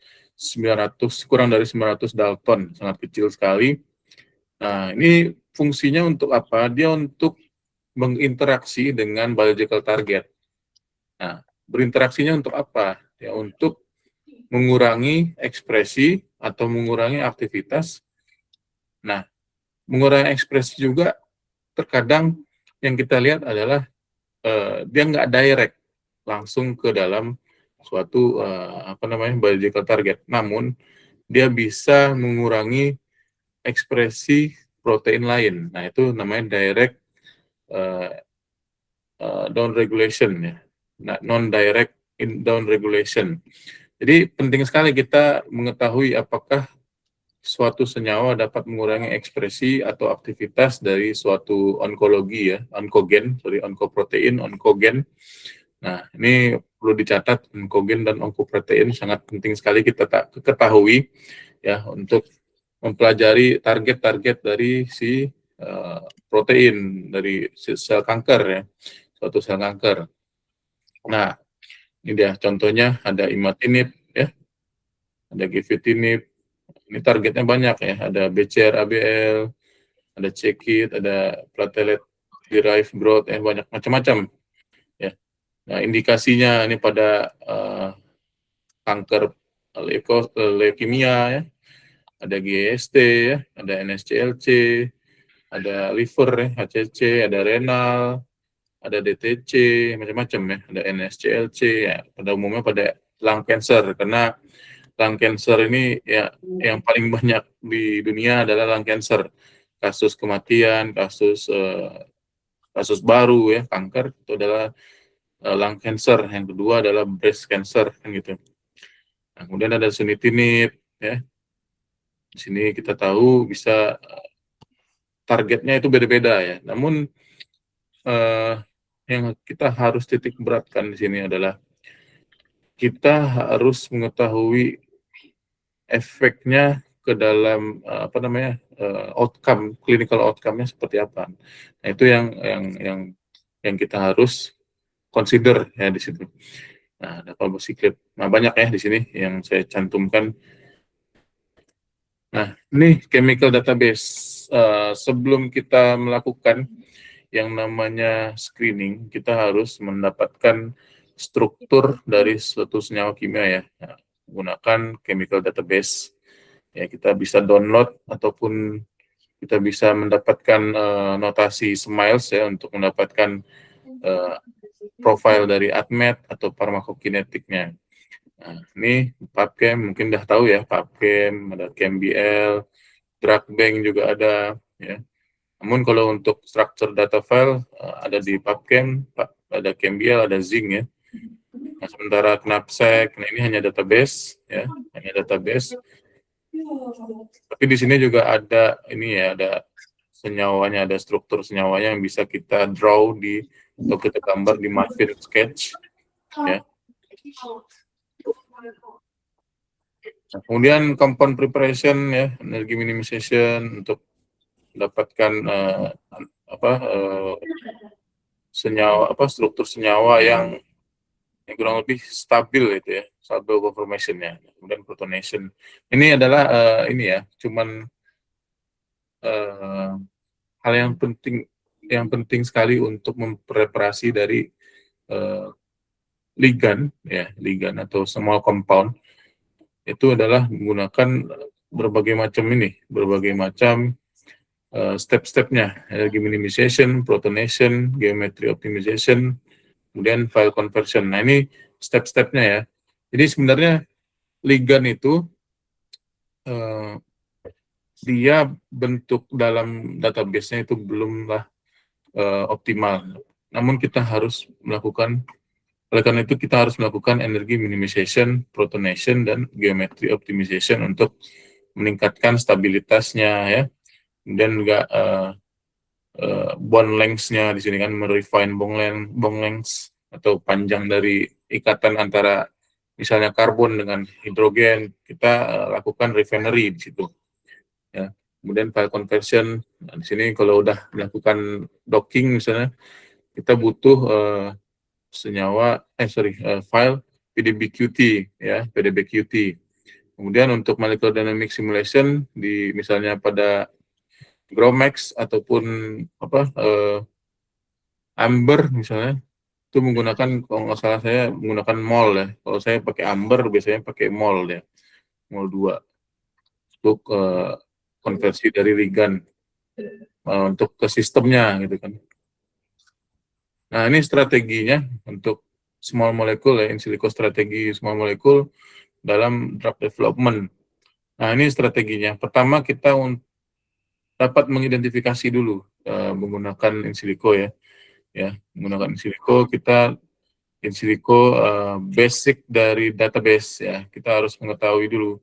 kurang dari 900 Dalton, sangat kecil sekali. Nah, ini fungsinya untuk apa? Dia untuk menginteraksi dengan biological target. Nah, berinteraksinya untuk apa? Ya, untuk mengurangi ekspresi atau mengurangi aktivitas. Nah, mengurangi ekspresi juga terkadang yang kita lihat adalah dia nggak direct langsung ke dalam suatu biological target. Namun dia bisa mengurangi ekspresi protein lain. Nah, itu namanya direct down regulation ya. Nah, non-direct down regulation. Jadi penting sekali kita mengetahui apakah suatu senyawa dapat mengurangi ekspresi atau aktivitas dari suatu onkoprotein, onkogen. Nah, ini perlu dicatat, onkogen dan onkoprotein sangat penting sekali kita ketahui ya untuk mempelajari target-target dari si protein dari sel kanker ya, suatu sel kanker. Nah, ini dia contohnya, ada imatinib ya, ada gefitinib. Ini targetnya banyak ya, ada BCR-ABL, ada c-KIT, ada platelet derived growth, banyak macam-macam ya. Nah, indikasinya ini pada kanker leukemia ya, ada GST ya, ada NSCLC, ada liver ya, HCC, ada renal, ada DTC, macam-macam ya, ada NSCLC ya, pada umumnya pada lung cancer, karena lung cancer ini ya yang paling banyak di dunia adalah lung cancer. Kasus kematian, kasus baru ya, kanker itu adalah lung cancer, yang kedua adalah breast cancer kan gitu. Nah, kemudian ada sunitinib ya. Di sini kita tahu bisa targetnya itu beda-beda ya. Namun yang kita harus titik beratkan di sini adalah kita harus mengetahui efeknya ke dalam clinical outcome-nya seperti apa. Nah, itu yang kita harus consider ya di situ. Nah, ada palbociclib. Nah, banyak ya di sini yang saya cantumkan. Nah, ini chemical database. Sebelum kita melakukan yang namanya screening, kita harus mendapatkan struktur dari suatu senyawa kimia ya. Nah, menggunakan chemical database. Ya, kita bisa download ataupun kita bisa mendapatkan notasi SMILES ya untuk mendapatkan profil dari ADMET atau farmakokinetiknya. Nah, ini PubChem mungkin udah tahu ya, PubChem, ada ChemBL, DrugBank juga ada ya. Namun kalau untuk structure data file ada di PubChem, ada ChemBL, ada Zing ya. Nah, sementara Knapsack, nah ini hanya database ya, hanya database. Tapi di sini juga ada ini ya, ada senyawanya, ada struktur senyawanya yang bisa kita draw atau kita gambar di Marvin Sketch ya. Nah, kemudian compound preparation ya, energy minimization untuk mendapatkan struktur senyawa yang kurang lebih stabil itu ya, stabil conformation-nya. Kemudian protonation. Ini adalah ini ya, cuman hal yang penting sekali untuk mempreparasi dari ligan ya, ligan atau small compound itu adalah menggunakan berbagai macam step-stepnya, energy minimization, protonation, geometry optimization, kemudian file conversion. Nah, ini step-stepnya ya. Jadi sebenarnya ligan itu dia bentuk dalam database-nya itu belumlah optimal. Namun oleh karena itu kita harus melakukan energy minimization, protonation, dan geometry optimization untuk meningkatkan stabilitasnya ya. Kemudian juga bond length-nya di sini kan merefine bond length atau panjang dari ikatan antara misalnya karbon dengan hidrogen, kita lakukan refinery di situ. Ya. Kemudian file conversion, nah, di sini kalau udah dilakukan docking misalnya, kita butuh file PDBQT ya, PDBQT. Kemudian untuk molecular dynamic simulation di misalnya pada GROMACS ataupun Amber misalnya, itu menggunakan, kalau nggak salah saya menggunakan mol ya. Kalau saya pakai Amber biasanya pakai mol ya, mol 2 untuk konversi dari ligan untuk ke sistemnya gitu kan. Nah, ini strateginya untuk small molecule ya, in silico strategi small molecule dalam drug development. Nah, ini strateginya. Pertama kita dapat mengidentifikasi dulu menggunakan in silico ya. Ya, menggunakan in silico kita in silico basic dari database ya. Kita harus mengetahui dulu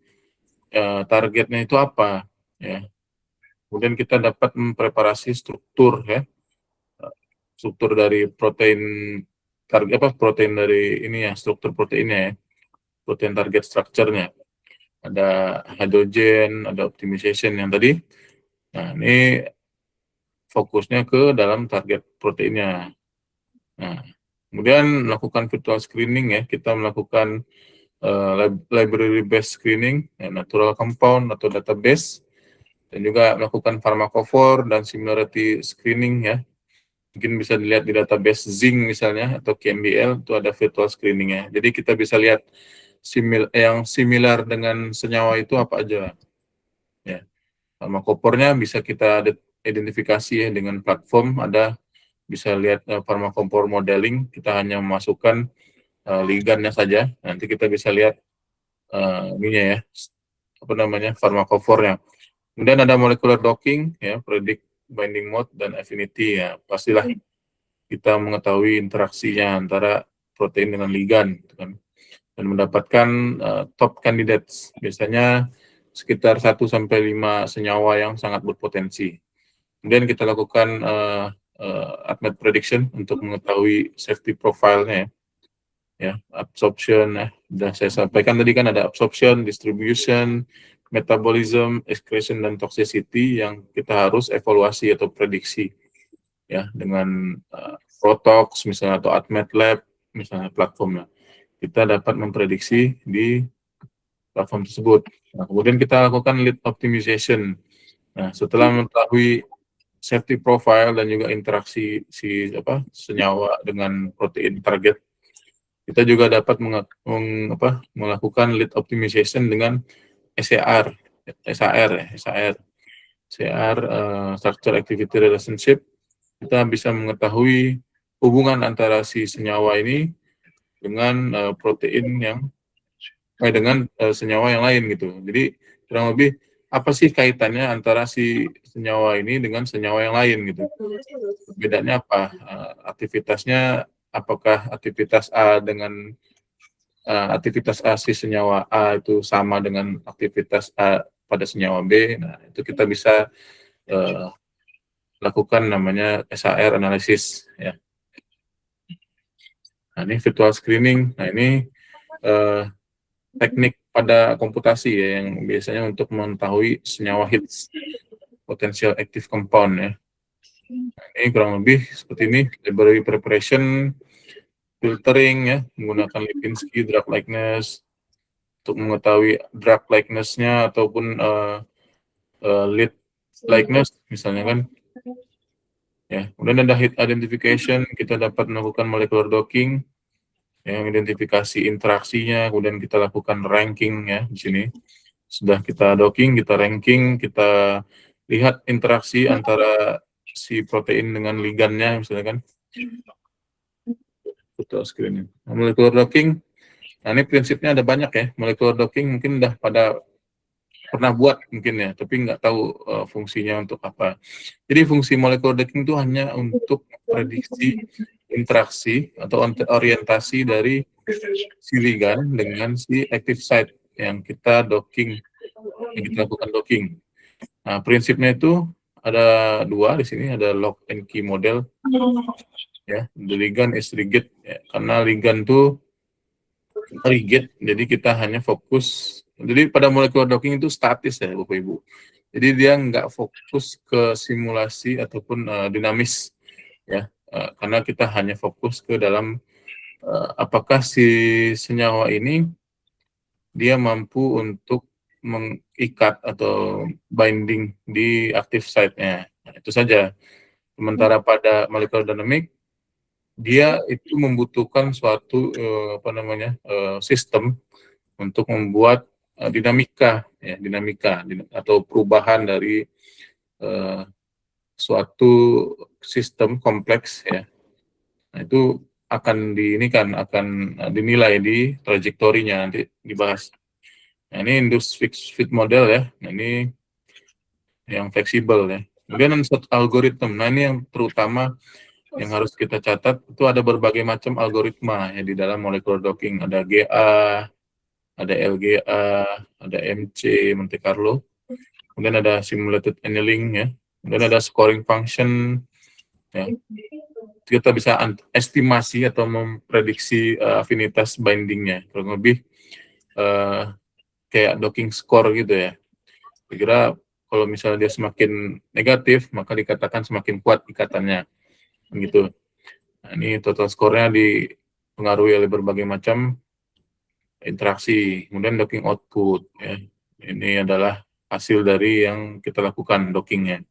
targetnya itu apa ya. Kemudian kita dapat mempreparasi struktur ya. Struktur dari protein protein dari ini ya, struktur proteinnya ya. Protein target structure-nya. Ada hydrogen, ada optimization yang tadi. Nah, ini fokusnya ke dalam target proteinnya. Nah, kemudian melakukan virtual screening ya, kita melakukan library based screening, ya, natural compound atau database, dan juga melakukan pharmacophore dan similarity screening ya. Mungkin bisa dilihat di database zinc misalnya atau KMBL itu ada virtual screening ya. Jadi kita bisa lihat yang similar dengan senyawa itu apa aja. Ya. Pharmacophore-nya bisa kita identifikasi ya dengan platform, bisa lihat pharmacophore modeling, kita hanya memasukkan ligannya saja. Nanti kita bisa lihat ininya ya, pharmacophore-nya. Kemudian ada molecular docking ya, predict binding mode dan affinity ya. Pastilah kita mengetahui interaksinya antara protein dengan ligan gitu kan. Dan mendapatkan top candidates, biasanya sekitar 1 sampai 5 senyawa yang sangat berpotensi. Kemudian kita lakukan ADMET prediction untuk mengetahui safety profile-nya ya, absorption ya. Sudah saya sampaikan tadi kan ada absorption, distribution, metabolism, excretion, dan toxicity yang kita harus evaluasi atau prediksi ya dengan Protox misalnya atau ADMET Lab misalnya platformnya. Kita dapat memprediksi di platform tersebut. Nah, kemudian kita lakukan lead optimization. Nah, setelah mengetahui safety profile dan juga interaksi senyawa dengan protein target, kita juga dapat melakukan lead optimization dengan SAR, structure activity relationship. Kita bisa mengetahui hubungan antara si senyawa ini dengan protein dengan senyawa yang lain gitu. Jadi kurang lebih apa sih kaitannya antara si senyawa ini dengan senyawa yang lain gitu. Bedanya apa? Aktivitasnya, apakah aktivitas A dengan aktivitas A si senyawa A itu sama dengan aktivitas A pada senyawa B. Nah, itu kita bisa lakukan namanya SAR analysis ya. Nah, ini virtual screening. Nah, ini teknik pada komputasi ya yang biasanya untuk mengetahui senyawa hits, potential active compound ya. Ini kurang lebih seperti ini, library preparation, filtering ya, menggunakan Lipinski, drug likeness, untuk mengetahui drug likeness-nya ataupun lead likeness misalnya kan. Ya, kemudian ada hit identification, kita dapat melakukan molecular docking, yang identifikasi interaksinya, kemudian kita lakukan ranking ya di sini. Sudah kita docking, kita ranking, kita lihat interaksi antara si protein dengan ligannya misalnya kan. Betul screen. Nah, molecular docking, nah ini prinsipnya ada banyak ya. Molecular docking mungkin udah pada pernah buat mungkin ya, tapi nggak tahu fungsinya untuk apa. Jadi fungsi molecular docking itu hanya untuk prediksi interaksi atau orientasi dari si ligand dengan si active site yang kita docking, yang kita lakukan docking. Nah, prinsipnya itu ada dua di sini, ada lock and key model. Ya, the ligand is rigid ya, karena ligand itu rigid, jadi kita hanya fokus. Jadi pada molecular docking itu statis ya, Bapak Ibu. Jadi dia nggak fokus ke simulasi ataupun dinamis ya, karena kita hanya fokus ke dalam apakah si senyawa ini dia mampu untuk mengikat atau binding di active site-nya. Nah, itu saja. Sementara pada molecular dynamic dia itu membutuhkan suatu sistem untuk membuat dinamika atau perubahan dari suatu sistem kompleks ya. Nah, itu akan dinilai di trajektorinya, nanti dibahas. Nah, ini induced fixed fit model ya. Nah, ini yang fleksibel ya. Kemudian algoritma. Nah, ini yang terutama yang harus kita catat, itu ada berbagai macam algoritma ya di dalam molecular docking. Ada GA, ada LGA, ada MC, Monte Carlo. Kemudian ada simulated annealing ya. Kemudian ada scoring function ya. Kita bisa estimasi atau memprediksi afinitas bindingnya. Kurang lebih kayak docking score gitu ya. Kira kalau misalnya dia semakin negatif, maka dikatakan semakin kuat ikatannya. Gitu. Nah, ini total score-nya dipengaruhi oleh berbagai macam interaksi. Kemudian docking output. Ya. Ini adalah hasil dari yang kita lakukan dockingnya.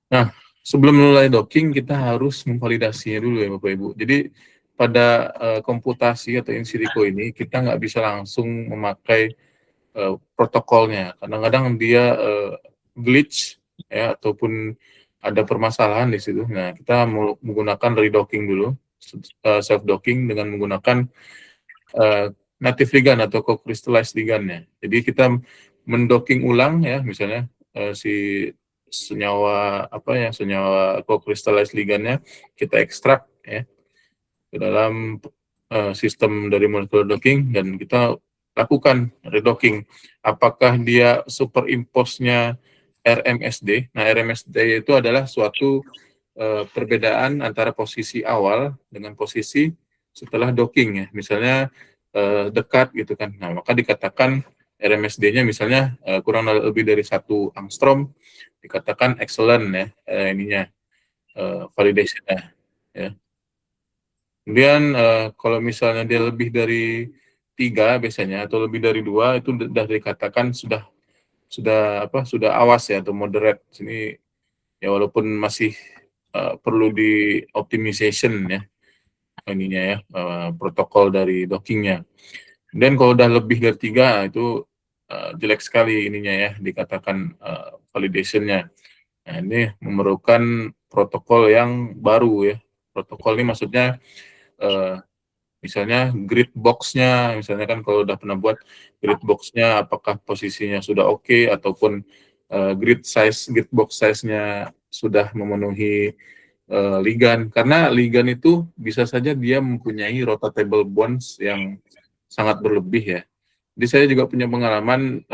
Nah, sebelum mulai docking, kita harus memvalidasinya dulu ya Bapak Ibu. Jadi pada komputasi atau in silico ini, kita nggak bisa langsung memakai protokolnya. Kadang-kadang dia glitch ya ataupun ada permasalahan di situ. Nah, kita menggunakan redocking dulu, self docking dengan menggunakan native ligand atau co-crystallized ligandnya. Jadi kita mendocking ulang ya, misalnya si senyawa co-crystallized ligandnya kita ekstrak ya ke dalam sistem dari molecular docking dan kita lakukan redocking. Apakah dia superimpose-nya RMSD? Nah, RMSD itu adalah suatu perbedaan antara posisi awal dengan posisi setelah docking ya. Misalnya dekat gitu kan. Nah, maka dikatakan RMSD-nya misalnya kurang lebih dari 1 angstrom, dikatakan excellent ya validation-nya ya. Kemudian kalau misalnya dia lebih dari 3 biasanya atau lebih dari 2 itu sudah dikatakan sudah awas ya atau moderate. Sini ya walaupun masih perlu di optimization ya ininya ya protokol dari dockingnya. Dan kalau udah lebih dari 3 itu jelek sekali ininya ya dikatakan validation-nya. Nah, ini memerlukan protokol yang baru ya. Protokol ini maksudnya misalnya grid box-nya, misalnya kan kalau udah pernah buat grid box-nya apakah posisinya sudah oke ataupun grid box size-nya sudah memenuhi ligand, karena ligand itu bisa saja dia mempunyai rotatable bonds yang sangat berlebih ya. Jadi saya juga punya pengalaman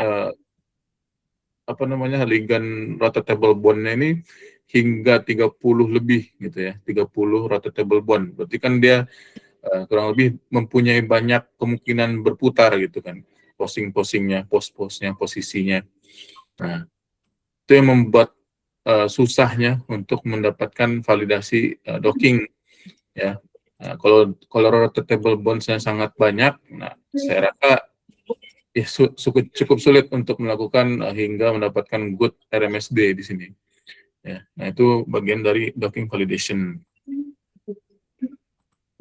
ligand rotatable bond-nya ini hingga 30 lebih gitu ya, 30 rotatable bond. Berarti kan dia kurang lebih mempunyai banyak kemungkinan berputar gitu kan, posisinya. Nah, itu yang membuat susahnya untuk mendapatkan validasi docking ya. Nah, kalau rotatable bonds-nya sangat banyak, nah saya rasa ya cukup sulit untuk melakukan hingga mendapatkan good RMSD di sini. Ya, nah itu bagian dari docking validation.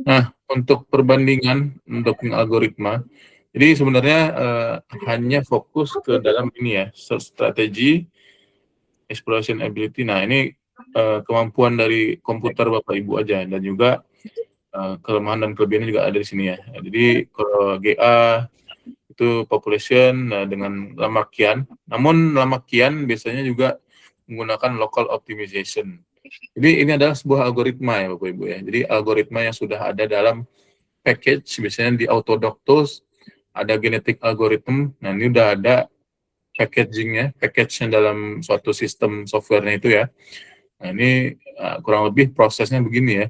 Nah, untuk perbandingan docking algoritma, jadi sebenarnya hanya fokus ke dalam ini ya, strategi, exploration ability. Nah, ini kemampuan dari komputer Bapak Ibu aja, dan juga kelemahan dan kelebihannya juga ada di sini ya. Jadi kalau GA itu population dengan Lamarckian, namun Lamarckian biasanya juga menggunakan local optimization. Jadi ini adalah sebuah algoritma ya Bapak Ibu ya. Jadi algoritma yang sudah ada dalam package, biasanya di Autodoc Tools ada genetic algorithm. Nah ini udah ada packagingnya, package-nya dalam suatu sistem softwarenya itu ya. Nah ini kurang lebih prosesnya begini ya.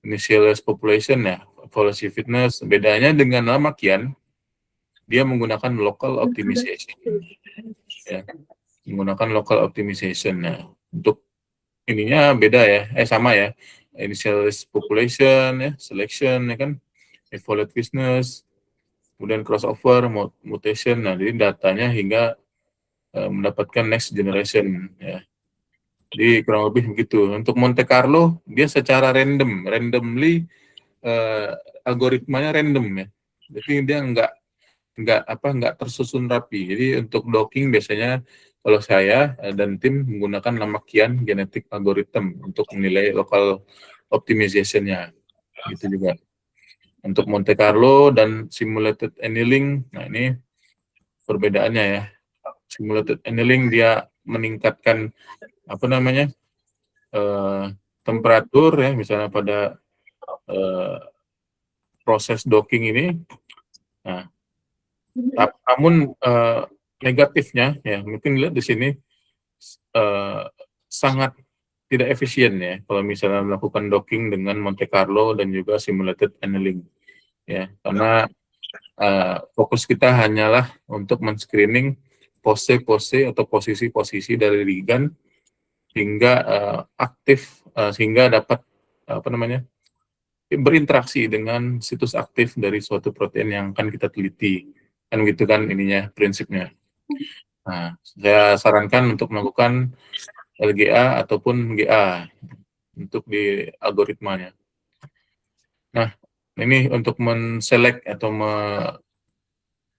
Initialized population ya, policy fitness. Bedanya dengan Lamarckian, dia menggunakan local optimization. Ya, menggunakan local optimization. Nah, untuk ininya beda ya, sama ya. Initialized population ya, selection ya kan, evaluate fitness, kemudian crossover, mutation. Nah, jadi datanya hingga mendapatkan next generation ya. Jadi kurang lebih begitu. Untuk Monte Carlo dia secara randomly algoritmanya random ya. Jadi dia nggak tersusun rapi. Jadi untuk docking biasanya kalau saya dan tim menggunakan Lamarckian genetic algorithm untuk menilai local optimization-nya. Gitu juga. Untuk Monte Carlo dan simulated annealing, nah ini perbedaannya ya. Simulated annealing dia meningkatkan apa namanya temperatur ya, misalnya pada proses docking ini. Nah, namun negatifnya ya mungkin lihat di sini sangat tidak efisien ya kalau misalnya melakukan docking dengan Monte Carlo dan juga simulated annealing ya, karena fokus kita hanyalah untuk men-screening pose-pose atau posisi-posisi dari ligan hingga aktif sehingga dapat apa namanya berinteraksi dengan situs aktif dari suatu protein yang akan kita teliti, kan gitu kan ininya prinsipnya. Nah, saya sarankan untuk melakukan LGA ataupun GA untuk di algoritmanya. Nah, ini untuk men-select atau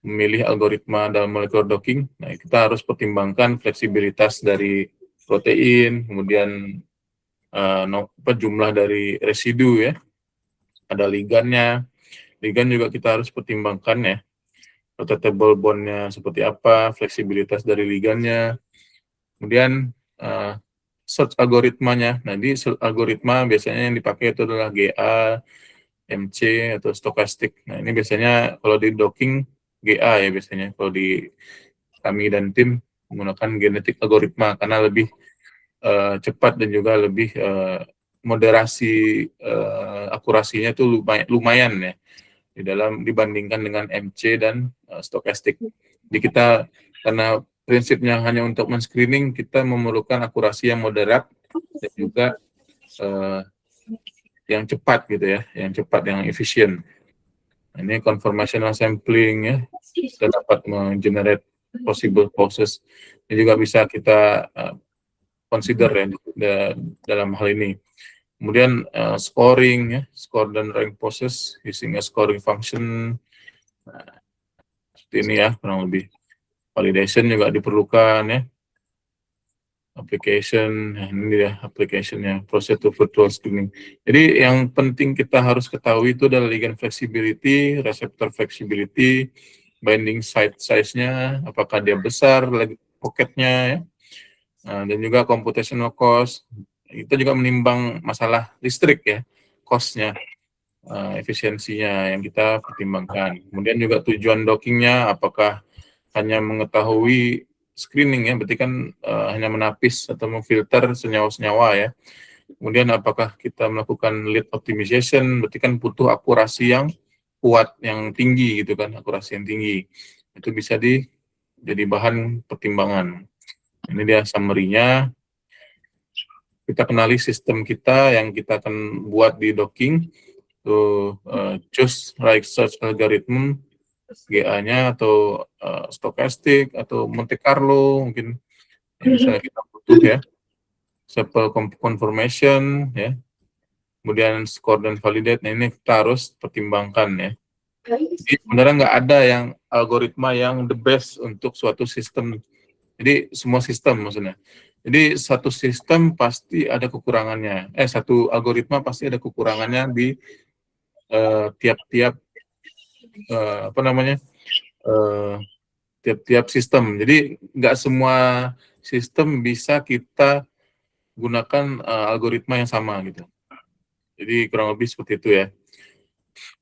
memilih algoritma dalam molecular docking, nah kita harus pertimbangkan fleksibilitas dari protein, kemudian jumlah dari residu ya, ada ligannya. Ligan juga kita harus pertimbangkan ya, rotatable bond-nya seperti apa, fleksibilitas dari ligannya, kemudian search algoritmanya. Nah, di search algoritma biasanya yang dipakai itu adalah GA, MC, atau stokastik. Nah, ini biasanya kalau di docking GA ya biasanya, kalau di kami dan tim menggunakan genetik algoritma karena lebih cepat dan juga lebih moderasi akurasinya itu lumayan ya di dalam dibandingkan dengan MC dan stokastik. Jadi kita karena prinsipnya hanya untuk men-screening, kita memerlukan akurasi yang moderat dan juga yang cepat gitu ya, yang cepat, yang efisien. Nah, ini conformational sampling ya, kita dapat mengenerate possible poses. Ini juga bisa kita consider ya dalam hal ini. Kemudian scoring ya, score dan rank poses using a scoring function. Nah, seperti ini ya kurang lebih. Validation juga diperlukan ya. Application, nah ini dia application-nya, process to virtual screening. Jadi yang penting kita harus ketahui itu adalah ligand flexibility, receptor flexibility, binding site size-nya, apakah dia besar, pocketnya ya. Nah, dan juga computational cost. Kita juga menimbang masalah listrik ya, cost-nya, efisiensinya yang kita pertimbangkan. Kemudian juga tujuan dockingnya, apakah hanya mengetahui screening ya, berarti kan hanya menapis atau memfilter senyawa-senyawa ya. Kemudian apakah kita melakukan lead optimization, berarti kan butuh akurasi yang kuat, yang tinggi gitu kan, akurasi yang tinggi. Itu bisa jadi bahan pertimbangan. Ini dia summary-nya. Kita kenali sistem kita yang kita akan buat di docking. Choose right search algorithm, GA-nya atau stochastic atau Monte Carlo mungkin yang misalnya kita butuh ya. Sample confirmation ya. Kemudian score dan validate. Nah, ini kita harus pertimbangkan ya. Jadi sebenarnya nggak ada yang algoritma yang the best untuk suatu sistem. Jadi semua sistem maksudnya. Jadi satu sistem pasti ada kekurangannya. Satu algoritma pasti ada kekurangannya di tiap-tiap tiap-tiap sistem. Jadi nggak semua sistem bisa kita gunakan algoritma yang sama gitu. Jadi kurang lebih seperti itu ya.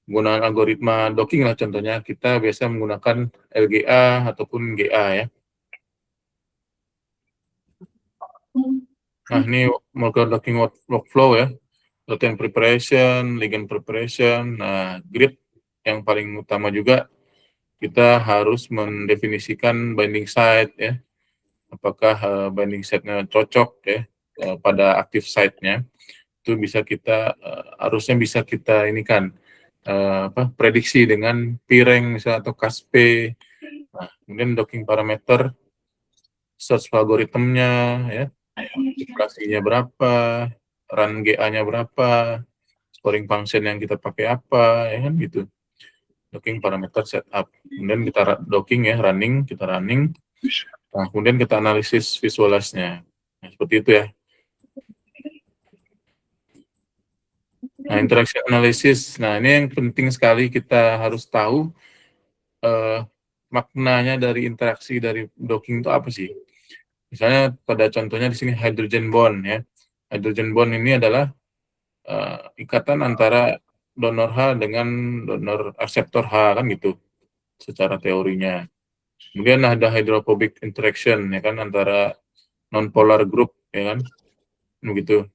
Penggunaan algoritma docking lah contohnya, kita biasa menggunakan LGA ataupun GA ya. Nah, ini molecular docking workflow ya. Protein preparation, ligand preparation. Nah, grid yang paling utama juga, kita harus mendefinisikan binding site ya. Apakah binding site-nya cocok ya pada active site-nya. Itu bisa kita, harusnya bisa kita inikan, prediksi dengan P-rank misalnya atau CASP. Nah, kemudian docking parameter, search algoritmnya ya, inflasinya berapa, run GA-nya berapa, scoring function yang kita pakai apa, ya kan gitu. Docking parameter setup. Kemudian kita docking ya, kita running. Nah, kemudian kita analisis visualize-nya. Nah, seperti itu ya. Nah, interaction analysis. Nah, ini yang penting sekali kita harus tahu maknanya dari interaksi dari docking itu apa sih. Misalnya pada contohnya di sini hydrogen bond ya. Hydrogen bond ini adalah ikatan antara donor H dengan donor akseptor H kan gitu secara teorinya. Kemudian ada hydrophobic interaction ya kan antara non-polar group ya kan begitu.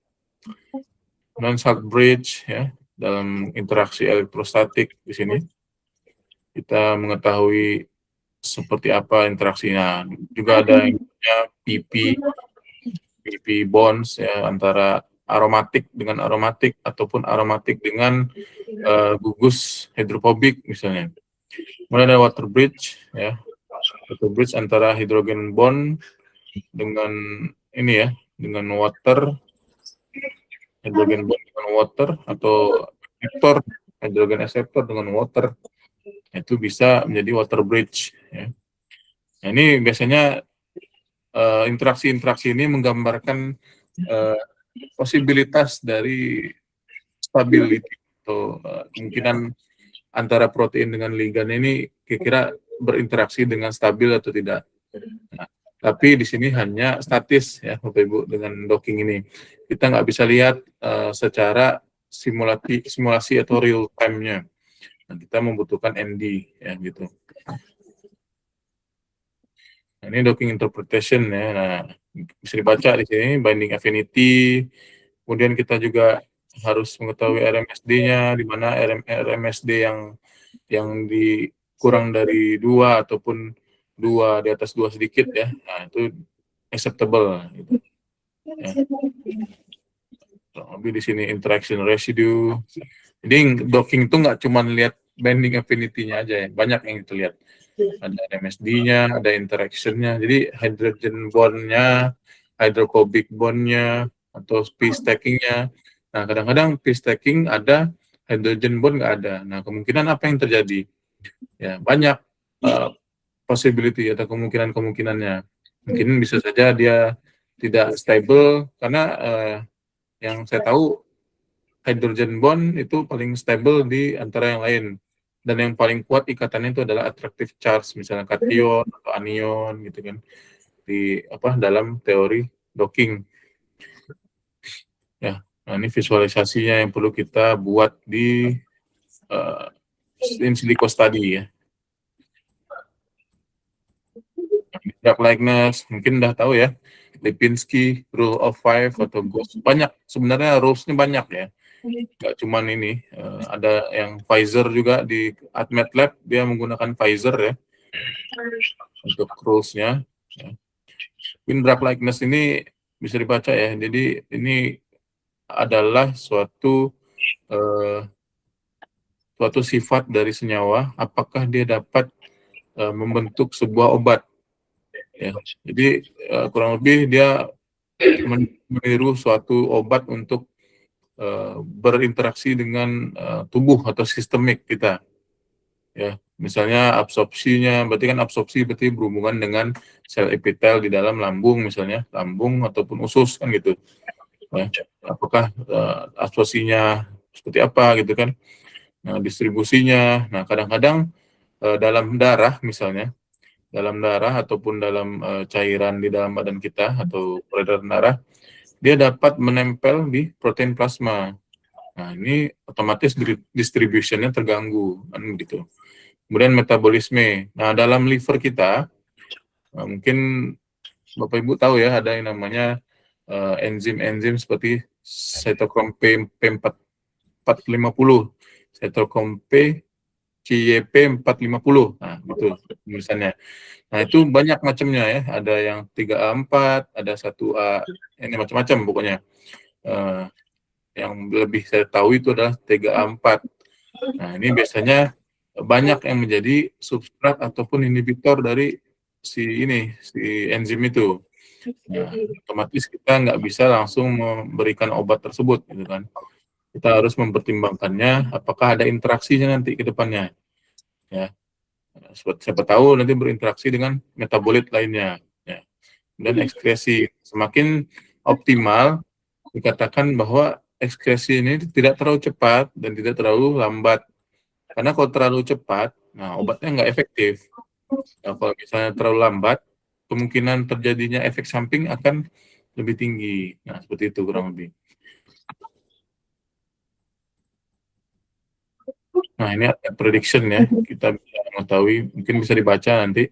Non-salt bridge ya dalam interaksi elektrostatik di sini kita mengetahui seperti apa interaksinya. Juga ada yang namanya PP bonds ya antara aromatik dengan aromatik ataupun aromatik dengan gugus hidrofobik misalnya. Kemudian ada water bridge ya. Water bridge antara hidrogen bond dengan ini ya, dengan water, hidrogen bond dengan water atau acceptor, hidrogen acceptor dengan water. Itu bisa menjadi water bridge ya. Nah, ini biasanya interaksi-interaksi ini menggambarkan posibilitas dari stability atau kemungkinan antara protein dengan ligand ini kira-kira berinteraksi dengan stabil atau tidak. Nah, tapi di sini hanya statis ya Bapak Ibu dengan docking ini. Kita nggak bisa lihat secara simulasi atau real time-nya. Nah, kita membutuhkan ND ya gitu. Nah, ini docking interpretation ya. Nah, bisa dibaca di sini binding affinity. Kemudian kita juga harus mengetahui RMSD-nya, di mana RMSD yang kurang dari 2 ataupun 2 di atas 2 sedikit ya. Nah, itu acceptable gitu. Ya. Lebih di sini interaction residue. Jadi docking itu nggak cuma lihat binding affinity-nya aja ya, banyak yang kita lihat. Ada MSD-nya, ada interaction-nya. Jadi hydrogen bond-nya, hydrophobic bond-nya, atau p-stacking-nya. Nah, kadang-kadang p-stacking ada, hydrogen bond nggak ada. Nah, kemungkinan apa yang terjadi? Ya, banyak possibility atau kemungkinan-kemungkinannya. Mungkin bisa saja dia tidak stable, karena yang saya tahu hydrogen bond itu paling stable di antara yang lain. Dan yang paling kuat ikatannya itu adalah attractive charge, misalnya kation atau anion gitu kan. Di dalam teori docking. Ya, nah ini visualisasinya yang perlu kita buat di in silico study ya. Drug likeness mungkin udah tahu ya. Lipinski, Rule of Five atau GOS. Banyak, sebenarnya rules-nya banyak ya. Nggak cuman ini, ada yang Pfizer juga di Admet Lab, dia menggunakan Pfizer ya untuk rules-nya. Ya. In drug likeness ini bisa dibaca ya. Jadi ini adalah suatu sifat dari senyawa, apakah dia dapat membentuk sebuah obat. Ya. Jadi kurang lebih dia meniru suatu obat untuk berinteraksi dengan tubuh atau sistemik kita. Ya, misalnya absorpsinya, berarti kan absorpsi berarti berhubungan dengan sel epitel di dalam lambung, misalnya lambung ataupun usus kan gitu. Ya, apakah absorpsinya seperti apa gitu kan? Nah, distribusinya. Nah, kadang-kadang dalam darah misalnya, dalam darah ataupun dalam cairan di dalam badan kita atau peredaran darah, dia dapat menempel di protein plasma. Nah, ini otomatis distribution-nya terganggu kan gitu. Kemudian metabolisme. Nah, dalam liver kita, mungkin Bapak Ibu tahu ya, ada yang namanya enzim-enzim seperti cytochrome P450, cytochrome P, CYP450. Nah, itu tulisannya. Nah, itu banyak macamnya ya. Ada yang 3A4, ada 1A, ini macam-macam pokoknya. Yang lebih saya tahu itu adalah 3A4. Nah, ini biasanya banyak yang menjadi substrat ataupun inhibitor dari si enzim itu. Nah, otomatis kita nggak bisa langsung memberikan obat tersebut, gitu kan. Kita harus mempertimbangkannya, apakah ada interaksinya nanti ke depannya. Ya, siapa tahu nanti berinteraksi dengan metabolit lainnya. Ya. Dan ekskresi semakin optimal, dikatakan bahwa ekskresi ini tidak terlalu cepat dan tidak terlalu lambat. Karena kalau terlalu cepat, nah obatnya nggak efektif. Nah, kalau misalnya terlalu lambat, kemungkinan terjadinya efek samping akan lebih tinggi. Nah, seperti itu kurang lebih. Nah, ini ada prediction ya, kita bisa mengetahui, mungkin bisa dibaca nanti.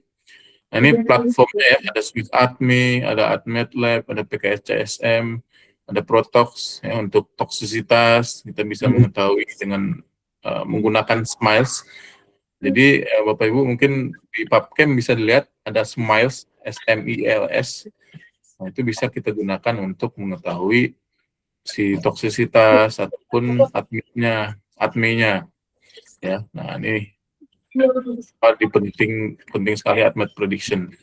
Nah, ini platformnya ya, ada Swiss ADME, ada AdMedLab, ada PKS CSM, ada Protox ya, untuk toksisitas, kita bisa mengetahui dengan menggunakan SMILES. Jadi Bapak Ibu mungkin di PubChem bisa dilihat ada SMILES, SMILS. Nah, itu bisa kita gunakan untuk mengetahui si toksisitas ataupun ADME-nya ya. Nah, ini penting sekali ADMET prediction.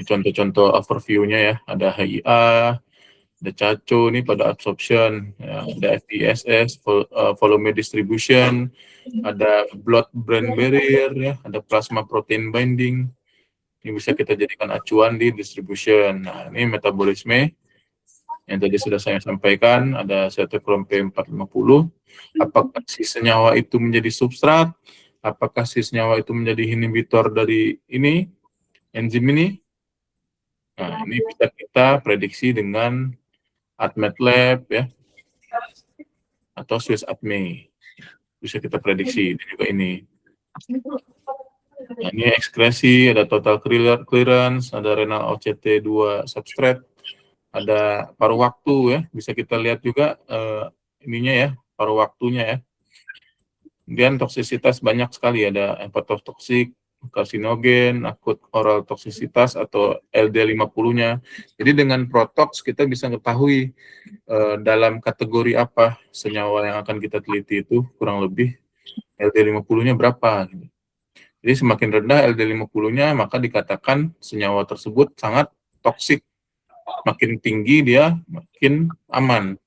Contoh-contoh overview-nya ya, ada HIA, ada CACO ini pada absorption, ya, ada FDSS, volume distribution, ada blood-brain barrier, ya, ada plasma protein binding. Ini bisa kita jadikan acuan di distribution. Nah, ini metabolisme yang tadi sudah saya sampaikan, ada cytochrome P450. Apakah si senyawa itu menjadi substrat? Apakah si senyawa itu menjadi inhibitor dari ini, enzim ini? Nah, ini bisa kita prediksi dengan AdMedLab ya, atau Swiss ADME. Bisa kita prediksi juga ini. Nah, ini ekskresi, ada total clearance, ada renal OCT2 substrate, ada paruh waktu ya, bisa kita lihat juga ininya ya, paruh waktunya ya. Kemudian toksisitas banyak sekali, ada hepatotoksik, karsinogen, akut oral toksisitas atau LD50-nya. Jadi dengan Protox kita bisa mengetahui dalam kategori apa senyawa yang akan kita teliti itu kurang lebih LD50-nya berapa. Jadi semakin rendah LD50-nya maka dikatakan senyawa tersebut sangat toksik. Makin tinggi dia makin aman.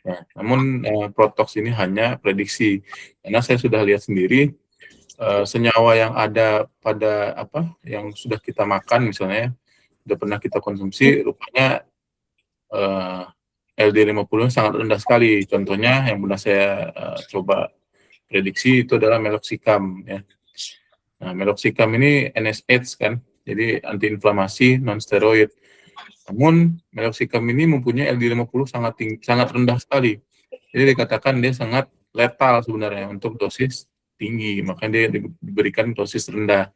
Nah, namun Protox ini hanya prediksi, karena saya sudah lihat sendiri senyawa yang ada pada yang sudah kita makan misalnya, sudah pernah kita konsumsi, rupanya LD50 sangat rendah sekali. Contohnya yang pernah saya coba prediksi itu adalah meloxicam ya. Nah, meloxicam ini NSAIDs kan, jadi antiinflamasi non steroid. Namun meloxicam ini mempunyai LD50 sangat rendah sekali. Jadi dikatakan dia sangat letal sebenarnya untuk dosis tinggi, makanya dia diberikan dosis rendah.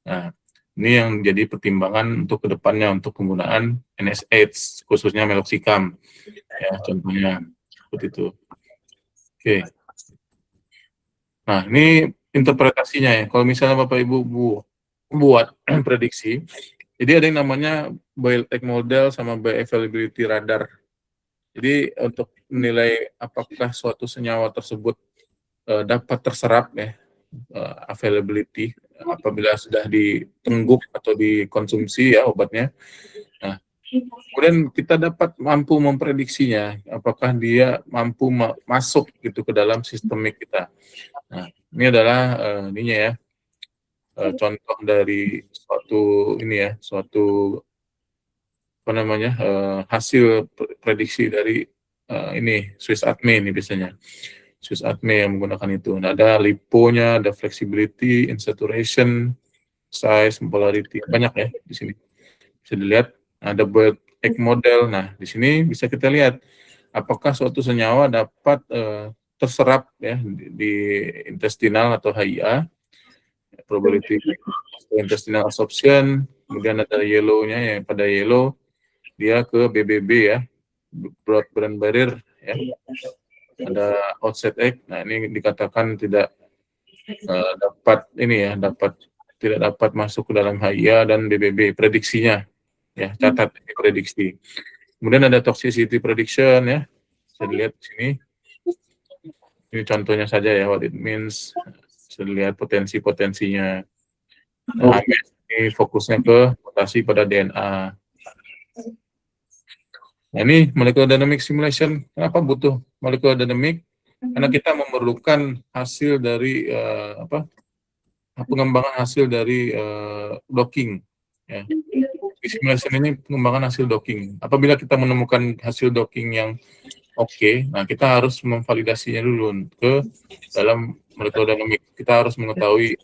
Nah, ini yang jadi pertimbangan untuk kedepannya untuk penggunaan NSAIDs, khususnya meloxicam. Ya, contohnya seperti itu. Oke. Nah, ini interpretasinya ya. Kalau misalnya Bapak Ibu buat prediksi, Jadi ada yang namanya bioelectric model sama bioavailability radar. Jadi untuk menilai apakah suatu senyawa tersebut dapat terserap ya, availability apabila sudah ditengguk atau dikonsumsi ya obatnya. Nah, kemudian kita dapat mampu memprediksinya apakah dia mampu masuk gitu ke dalam sistemik kita. Nah, ini adalah ininya ya, contoh dari suatu apa namanya, hasil prediksi dari ini Swiss Atme ini biasanya. Swiss Atme yang menggunakan itu. Nah, ada liponya, ada flexibility, insaturation, size, polarity, banyak ya di sini. Bisa dilihat ada egg model. Nah, di sini bisa kita lihat apakah suatu senyawa dapat terserap ya di intestinal atau HIA, probability intestinal absorption. Kemudian ada yellow-nya, yang pada yellow dia ke BBB ya, blood-brain barrier ya. Ada outside egg. Nah, ini dikatakan tidak tidak dapat masuk ke dalam HIA dan BBB prediksinya ya, catat prediksi. Kemudian ada toxicity prediction ya, bisa dilihat di sini. Ini contohnya saja ya, what it means. Bisa dilihat potensi-potensinya. Nah, ini fokusnya ke mutasi pada DNA. Nah, ini molecular dynamic simulation. Kenapa butuh molecular dynamic? Karena kita memerlukan hasil dari pengembangan hasil dari docking. Ya. Simulation ini pengembangan hasil docking. Apabila kita menemukan hasil docking yang oke, nah kita harus memvalidasinya dulu ke dalam molecular dynamic. Kita harus mengetahui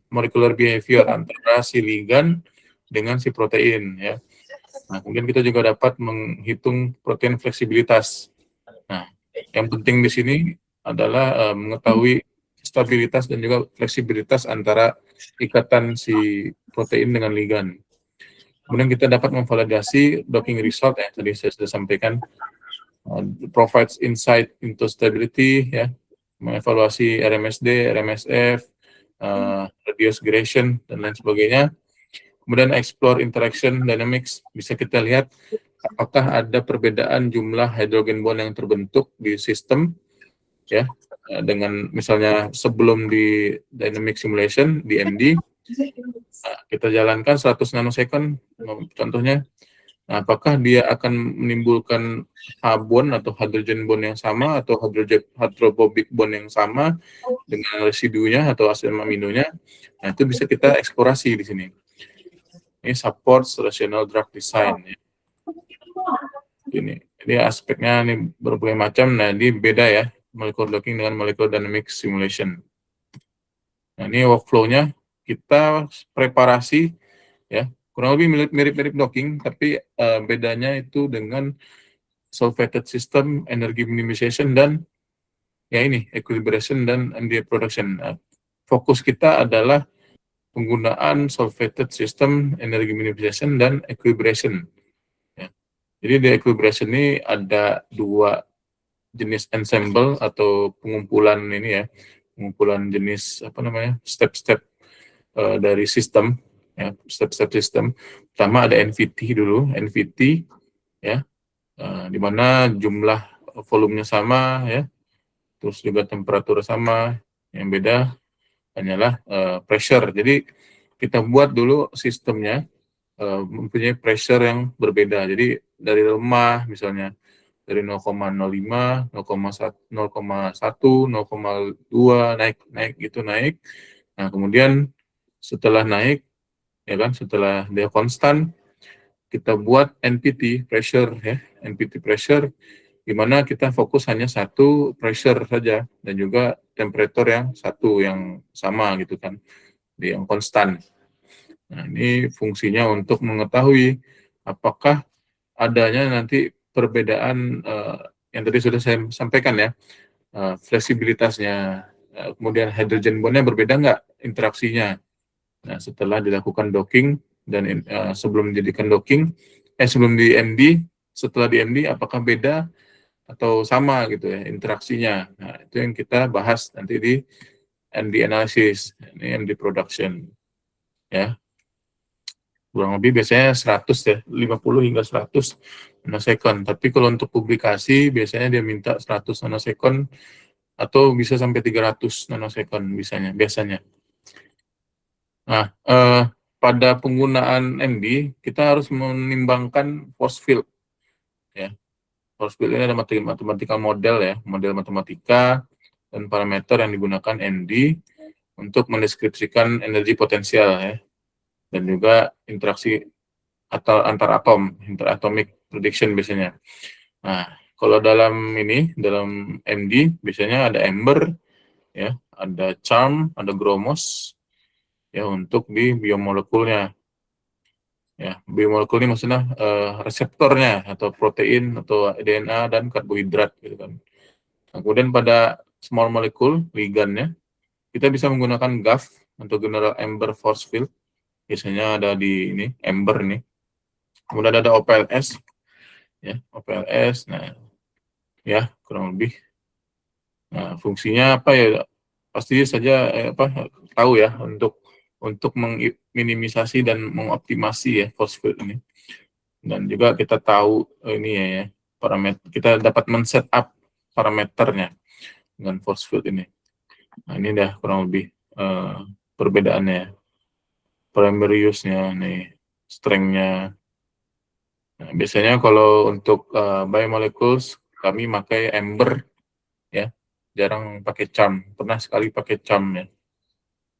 molecular behavior antara si ligand dengan si protein ya. Nah, kemudian kita juga dapat menghitung protein fleksibilitas. Nah, yang penting di sini adalah mengetahui stabilitas dan juga fleksibilitas antara ikatan si protein dengan ligand. Kemudian kita dapat memvalidasi docking result ya, tadi saya sudah sampaikan, provides insight into stability ya, mengevaluasi RMSD, RMSF, radius gradation dan lain sebagainya. Kemudian explore interaction dynamics, bisa kita lihat apakah ada perbedaan jumlah hydrogen bond yang terbentuk di sistem ya, dengan misalnya sebelum di dynamic simulation di MD kita jalankan 100 nanosecond contohnya. Nah, apakah dia akan menimbulkan H bond atau hydrogen bond yang sama atau hydrophobic bond yang sama dengan residunya atau asam aminonya? Nah, itu bisa kita eksplorasi di sini. Ini supports rational drug design. Ya. Ini aspeknya ini berbagai macam. Nah, ini beda ya, molecular docking dengan molecular dynamic simulation. Nah, ini workflow-nya kita preparasi ya, kurang lebih mirip-mirip docking, tapi bedanya itu dengan solvated system, energy minimization, dan ya ini equilibration dan NDA production. Nah, fokus kita adalah penggunaan solvated system, energy minimization, dan equilibration. Ya. Jadi di equilibration ini ada dua jenis ensemble atau pengumpulan ini ya, pengumpulan jenis apa namanya, step-step dari sistem ya, step-step sistem. Pertama ada NVT dulu, NVT ya, di mana jumlah volumenya sama ya, terus juga temperatur sama, yang beda hanyalah pressure. Jadi kita buat dulu sistemnya mempunyai pressure yang berbeda. Jadi dari lemah misalnya dari 0,05, 0,1, 0,2 naik gitu naik. Nah, kemudian setelah naik ya kan, setelah dia konstan, kita buat NPT pressure ya, NPT pressure di mana kita fokus hanya satu pressure saja dan juga temperatur yang satu yang sama gitu kan, di yang konstan. Nah, ini fungsinya untuk mengetahui apakah adanya nanti perbedaan yang tadi sudah saya sampaikan ya, fleksibilitasnya, kemudian hydrogen bondnya berbeda nggak interaksinya. Nah, setelah dilakukan docking dan sebelum dijadikan docking, sebelum di MD, setelah di MD apakah beda atau sama gitu ya interaksinya. Nah, itu yang kita bahas nanti di MD analysis, ini MD production ya. kurang lebih biasanya 100 ya, 50 hingga 100 nanosecond. Tapi kalau untuk publikasi biasanya dia minta 100 nanosecond atau bisa sampai 300 nanosecond biasanya. Nah, pada penggunaan MD kita harus menimbangkan force field ya. Force field ini ada mathematical model ya, model matematika dan parameter yang digunakan MD untuk mendeskripsikan energi potensial ya, dan juga interaksi atau antar atom, interatomic prediction biasanya. Nah, kalau dalam MD biasanya ada Ember ya, ada Charm, ada Gromos ya untuk di biomolekulnya. Ya, biomolekul ini maksudnya reseptornya atau protein atau DNA dan karbohidrat gitu kan. Nah, kemudian pada small molecule ligandnya kita bisa menggunakan GAF untuk General Ember Force Field. Biasanya ada di ini Ember nih. Kemudian ada OPLS ya, OPLS. Nah, ya kurang lebih. Nah, fungsinya apa ya? Pasti saja tahu ya untuk meminimisasi dan mengoptimasi ya force field ini. Dan juga kita tahu ini ya parameter, kita dapat men-set up parameternya dengan force field ini. Nah, ini dah kurang lebih perbedaannya, primary-use-nya nih, strength-nya. Nah, biasanya kalau untuk biomolecules kami pakai Ember ya, jarang pakai Charm, pernah sekali pakai Charm ya.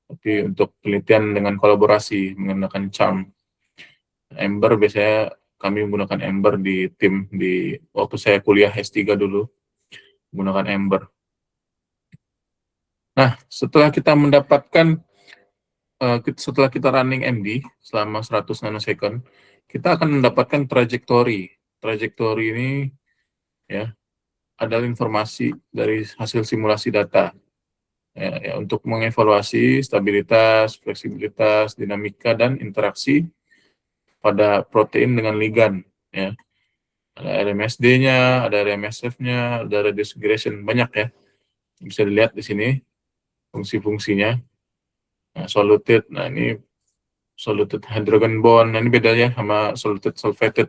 Tapi untuk penelitian dengan kolaborasi menggunakan Charm. Ember biasanya kami menggunakan Ember di tim di waktu saya kuliah S3 dulu menggunakan Ember. Nah, setelah kita mendapatkan setelah kita running MD selama 100 nanosecond, kita akan mendapatkan trajektori. Trajektori ini ya adalah informasi dari hasil simulasi data ya, untuk mengevaluasi stabilitas, fleksibilitas, dinamika dan interaksi pada protein dengan ligand ya. Ada RMSD-nya, ada RMSF-nya, ada radius segregation, banyak ya. Bisa dilihat di sini fungsi-fungsinya. Nah, soluted, nah ini soluted hydrogen bond, nah ini bedanya sama soluted sulfated.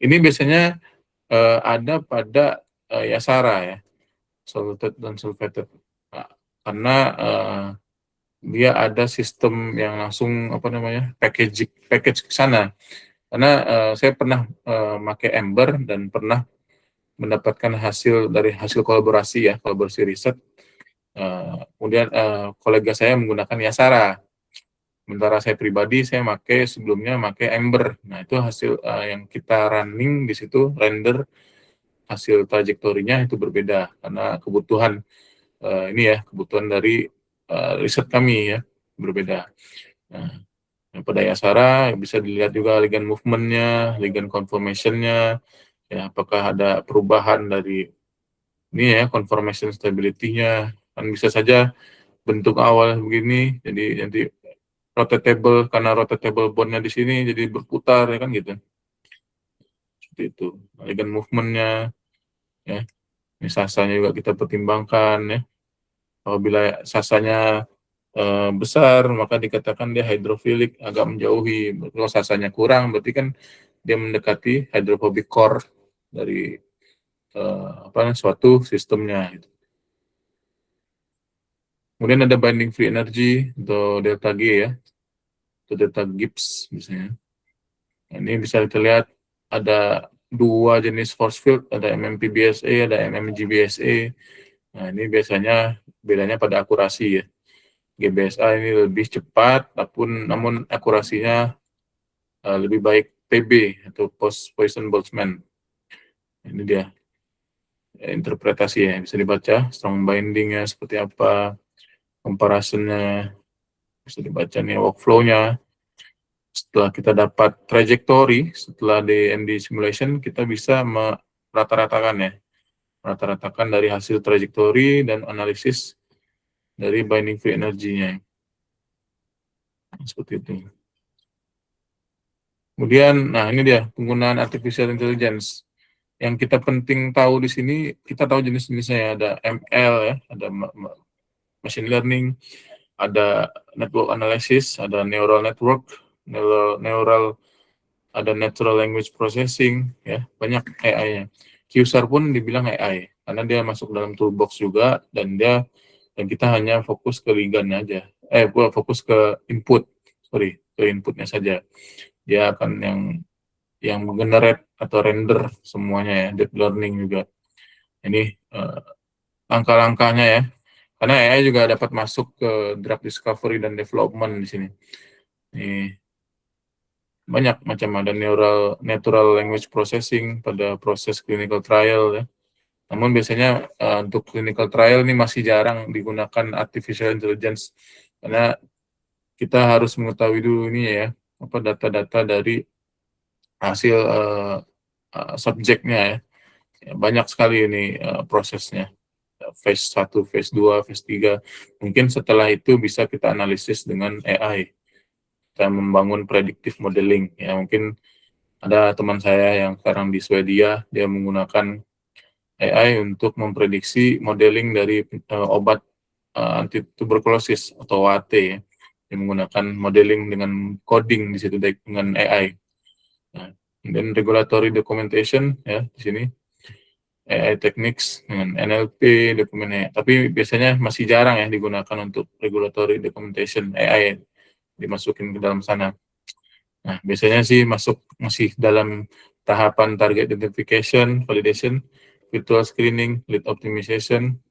Ini biasanya ada pada Yasara ya, soluted dan sulfated. Nah, karena dia ada sistem yang langsung package ke sana. Karena saya pernah pakai Ember dan pernah mendapatkan hasil kolaborasi riset. Kemudian kolega saya menggunakan Yasara. Sementara saya pribadi sebelumnya pakai Ember. Nah, itu hasil yang kita running di situ render hasil trajektorinya itu berbeda karena kebutuhan kebutuhan dari riset kami ya berbeda. Nah, pada Yasara bisa dilihat juga ligand movement-nya, ligand conformation-nya, ya apakah ada perubahan dari ini ya conformation stability-nya, kan bisa saja bentuk awal begini jadi nanti rotatable, karena rotatable bond-nya di sini jadi berputar ya kan gitu. Seperti itu. Ligand movement-nya ya. Ini sasanya juga kita pertimbangkan ya. Apabila sasanya besar maka dikatakan dia hydrophilic, agak menjauhi. Kalau sasanya kurang berarti kan dia mendekati hydrophobic core dari suatu sistemnya gitu. Kemudian ada binding free energy atau delta G ya, atau delta Gibbs misalnya. Nah, ini bisa kita lihat ada dua jenis force field, ada MMP-BSA, ada MMG-BSA. Nah, ini biasanya bedanya pada akurasi ya. GBSA ini lebih cepat, namun akurasinya lebih baik PB atau Poisson-Boltzmann. Ini dia interpretasi ya, bisa dibaca strong binding-nya seperti apa, comparison-nya bisa dibaca nih, workflow-nya. Setelah kita dapat trajectory, setelah DMD simulation, kita bisa rata-ratakan dari hasil trajectory dan analisis dari binding free energy-nya. Seperti itu. Kemudian, nah ini dia penggunaan artificial intelligence. Yang kita penting tahu di sini, kita tahu jenis-jenisnya ya, ada ML ya, ada machine learning, ada network analysis, ada neural network, neural, ada natural language processing, ya, banyak AI-nya. QSAR pun dibilang AI, karena dia masuk dalam toolbox juga, dan kita hanya fokus ke ligannya aja. Fokus ke inputnya saja. Dia akan yang generate atau render semuanya ya, deep learning juga. Ini langkah-langkahnya ya. Karena AI juga dapat masuk ke drug discovery dan development di sini. Ini banyak macam, ada natural language processing pada proses clinical trial ya. Namun biasanya untuk clinical trial ini masih jarang digunakan artificial intelligence, karena kita harus mengetahui dulu ini ya, apa data-data dari hasil subjeknya ya. Banyak sekali ini prosesnya. Phase 1, phase 2, phase 3. Mungkin setelah itu bisa kita analisis dengan AI. Kita membangun predictive modeling. Ya, mungkin ada teman saya yang sekarang di Swedia, dia menggunakan AI untuk memprediksi modeling dari obat anti tuberkulosis atau AT ya. Dia menggunakan modeling dengan coding di situ dengan AI. Nah, dan regulatory documentation ya di sini. AI techniques dengan NLP dokumennya, tapi biasanya masih jarang ya digunakan untuk regulatory documentation AI dimasukin ke dalam sana. Nah, biasanya sih masih dalam tahapan target identification, validation, virtual screening, lead optimization,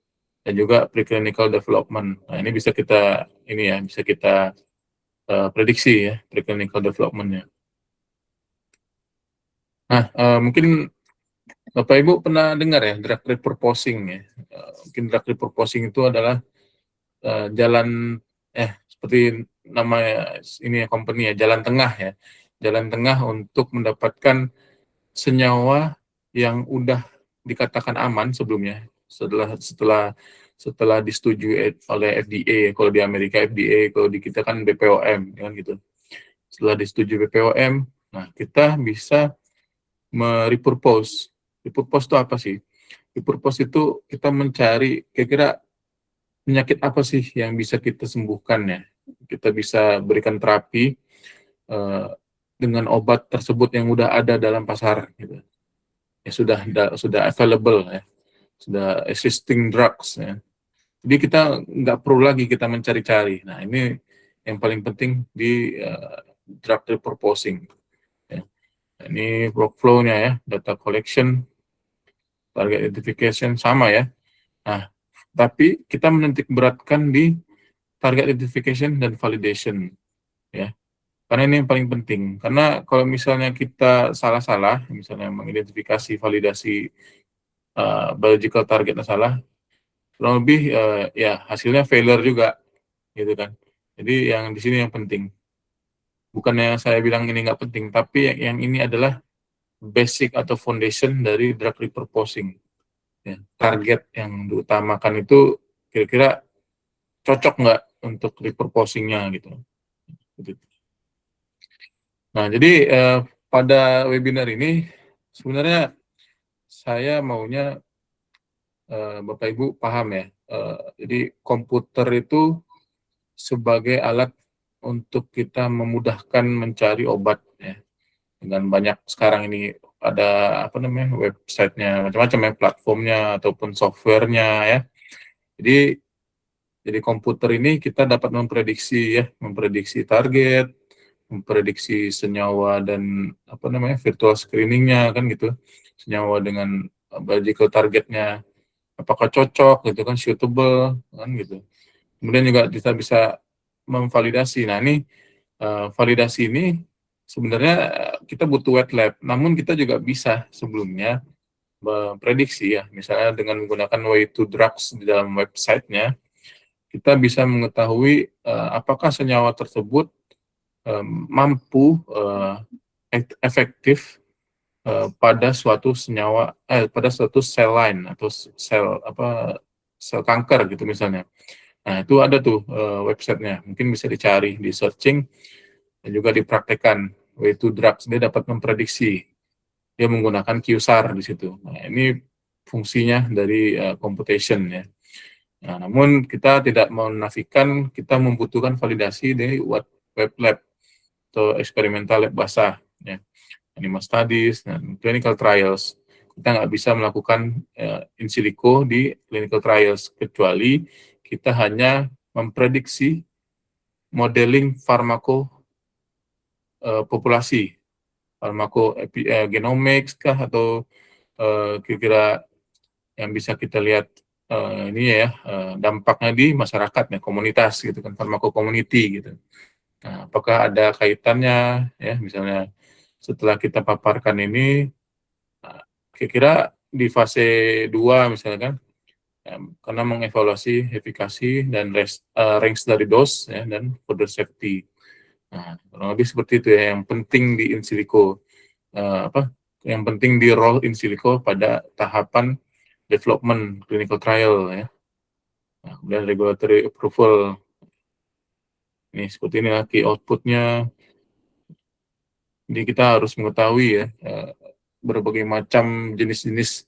dan juga preclinical development. Nah, ini bisa kita prediksi ya preclinical development-nya. Nah, mungkin Bapak Ibu pernah dengar ya drug repurposing ya. Mungkin drug repurposing itu adalah jalan seperti nama ini ya, company ya, jalan tengah ya. Jalan tengah untuk mendapatkan senyawa yang udah dikatakan aman sebelumnya, setelah disetujui oleh FDA. Kalau di Amerika FDA, kalau di kita kan BPOM kan gitu. Setelah disetujui BPOM, nah kita bisa merepurpose. Repurpose itu apa sih? Repurpose itu kita mencari kira-kira penyakit apa sih yang bisa kita sembuhkan ya. Kita bisa berikan terapi dengan obat tersebut yang udah ada dalam pasar gitu. Ya sudah available ya. Sudah existing drugs ya. Jadi kita nggak perlu lagi kita mencari-cari. Nah, ini yang paling penting di drug repurposing. Ya. Ini workflow-nya ya, data collection, target identification sama ya. Nah, tapi kita menitik beratkan di target identification dan validation ya. Karena ini yang paling penting. Karena kalau misalnya kita salah-salah, misalnya mengidentifikasi validasi biological targetnya salah, kurang lebih ya hasilnya failure juga, gitu kan. Jadi yang di sini yang penting. Bukannya saya bilang ini nggak penting, tapi yang ini adalah basic atau foundation dari drug repurposing. Ya, target yang diutamakan itu kira-kira cocok nggak untuk repurposingnya gitu. Nah, jadi pada webinar ini sebenarnya saya maunya Bapak Ibu paham ya. Jadi komputer itu sebagai alat untuk kita memudahkan mencari obat ya. Dengan banyak sekarang ini ada websitenya macam-macam ya, platformnya ataupun softwarenya ya. Jadi komputer ini kita dapat memprediksi target, memprediksi senyawa dan virtual screeningnya kan gitu, senyawa dengan biological targetnya apakah cocok gitu kan, suitable kan gitu. Kemudian juga kita bisa memvalidasi. Nah ini validasi ini sebenarnya kita butuh wet lab, namun kita juga bisa sebelumnya memprediksi ya, misalnya dengan menggunakan Way2Drugs di dalam websitenya, kita bisa mengetahui apakah senyawa tersebut mampu efektif pada suatu sel line atau sel kanker gitu misalnya. Nah, itu ada tuh websitenya, mungkin bisa dicari di searching dan juga dipraktekkan. Way2Drugs dia dapat memprediksi, dia menggunakan QSAR di situ. Nah, ini fungsinya dari computation ya. Nah, namun kita tidak menafikan kita membutuhkan validasi dari web lab. atau eksperimental lab basah, ya, animal studies dan clinical trials. Kita nggak bisa melakukan in silico di clinical trials kecuali kita hanya memprediksi modeling populasi, genomics kah atau kira-kira yang bisa kita lihat ini ya dampaknya di masyarakat ya, komunitas gitu kan, community gitu. Nah, apakah ada kaitannya ya, misalnya setelah kita paparkan ini kira-kira di fase 2 misalnya kan, karena mengevaluasi efikasi dan range dari dose ya, dan further safety. Nah, kurang lebih seperti itu ya yang penting di in silico, yang penting di role in silico pada tahapan development clinical trial ya. Nah, kemudian regulatory approval. Ini seperti ini key outputnya. Jadi kita harus mengetahui ya berbagai macam jenis-jenis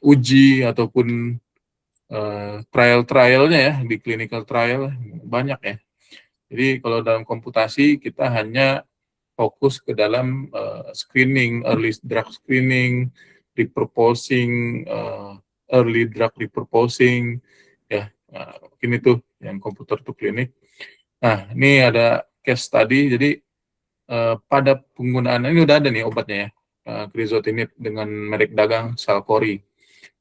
uji ataupun trial-trialnya ya, di clinical trial banyak ya. Jadi kalau dalam komputasi kita hanya fokus ke dalam screening, early drug screening, repurposing, early drug repurposing, ya, mungkin itu yang komputer to klinik. Nah, ini ada case study, jadi pada penggunaan, ini udah ada nih obatnya ya, crizotinib dengan merek dagang Salcori,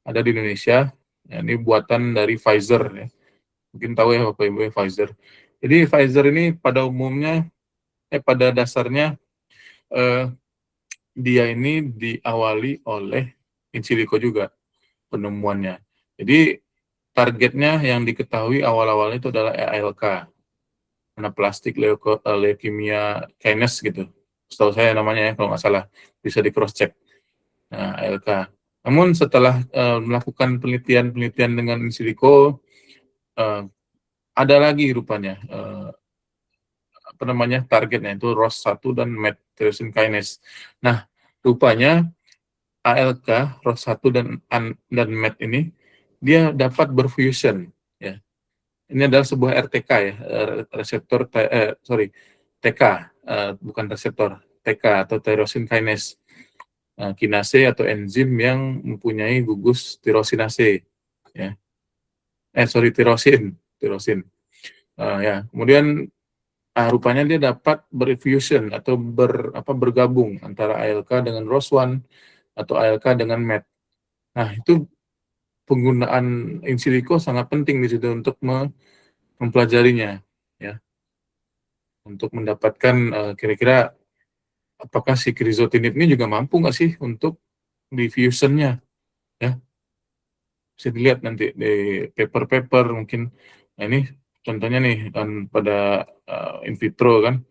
ada di Indonesia, ya, ini buatan dari Pfizer ya, mungkin tahu ya Bapak Ibu ya, Pfizer. Jadi Pfizer ini pada umumnya, pada dasarnya dia ini diawali oleh in silico juga penemuannya. Jadi targetnya yang diketahui awal-awalnya itu adalah ALK, anaplastic leukemia kinase gitu. Setahu saya namanya ya, kalau nggak salah, bisa di cross check. Nah, ALK. Namun setelah melakukan penelitian dengan in silico, ada lagi rupanya targetnya itu ROS1 dan MET tyrosine kinase. Nah, rupanya ALK, ROS1 dan MET ini dia dapat berfusion ya. Ini adalah sebuah RTK ya, reseptor TK, bukan reseptor, TK atau tyrosine kinase. Kinase atau enzim yang mempunyai gugus tirosinase ya. Tirosin. Ya, kemudian rupanya dia dapat berfusion atau bergabung antara ALK dengan ROS1 atau ALK dengan MET. Nah, itu penggunaan in silico sangat penting di situ untuk mempelajarinya ya. Untuk mendapatkan kira-kira apakah si crizotinib ini juga mampu nggak sih untuk diffusionnya ya. Bisa dilihat nanti di paper-paper mungkin. Nah, ini contohnya nih kan pada in vitro kan.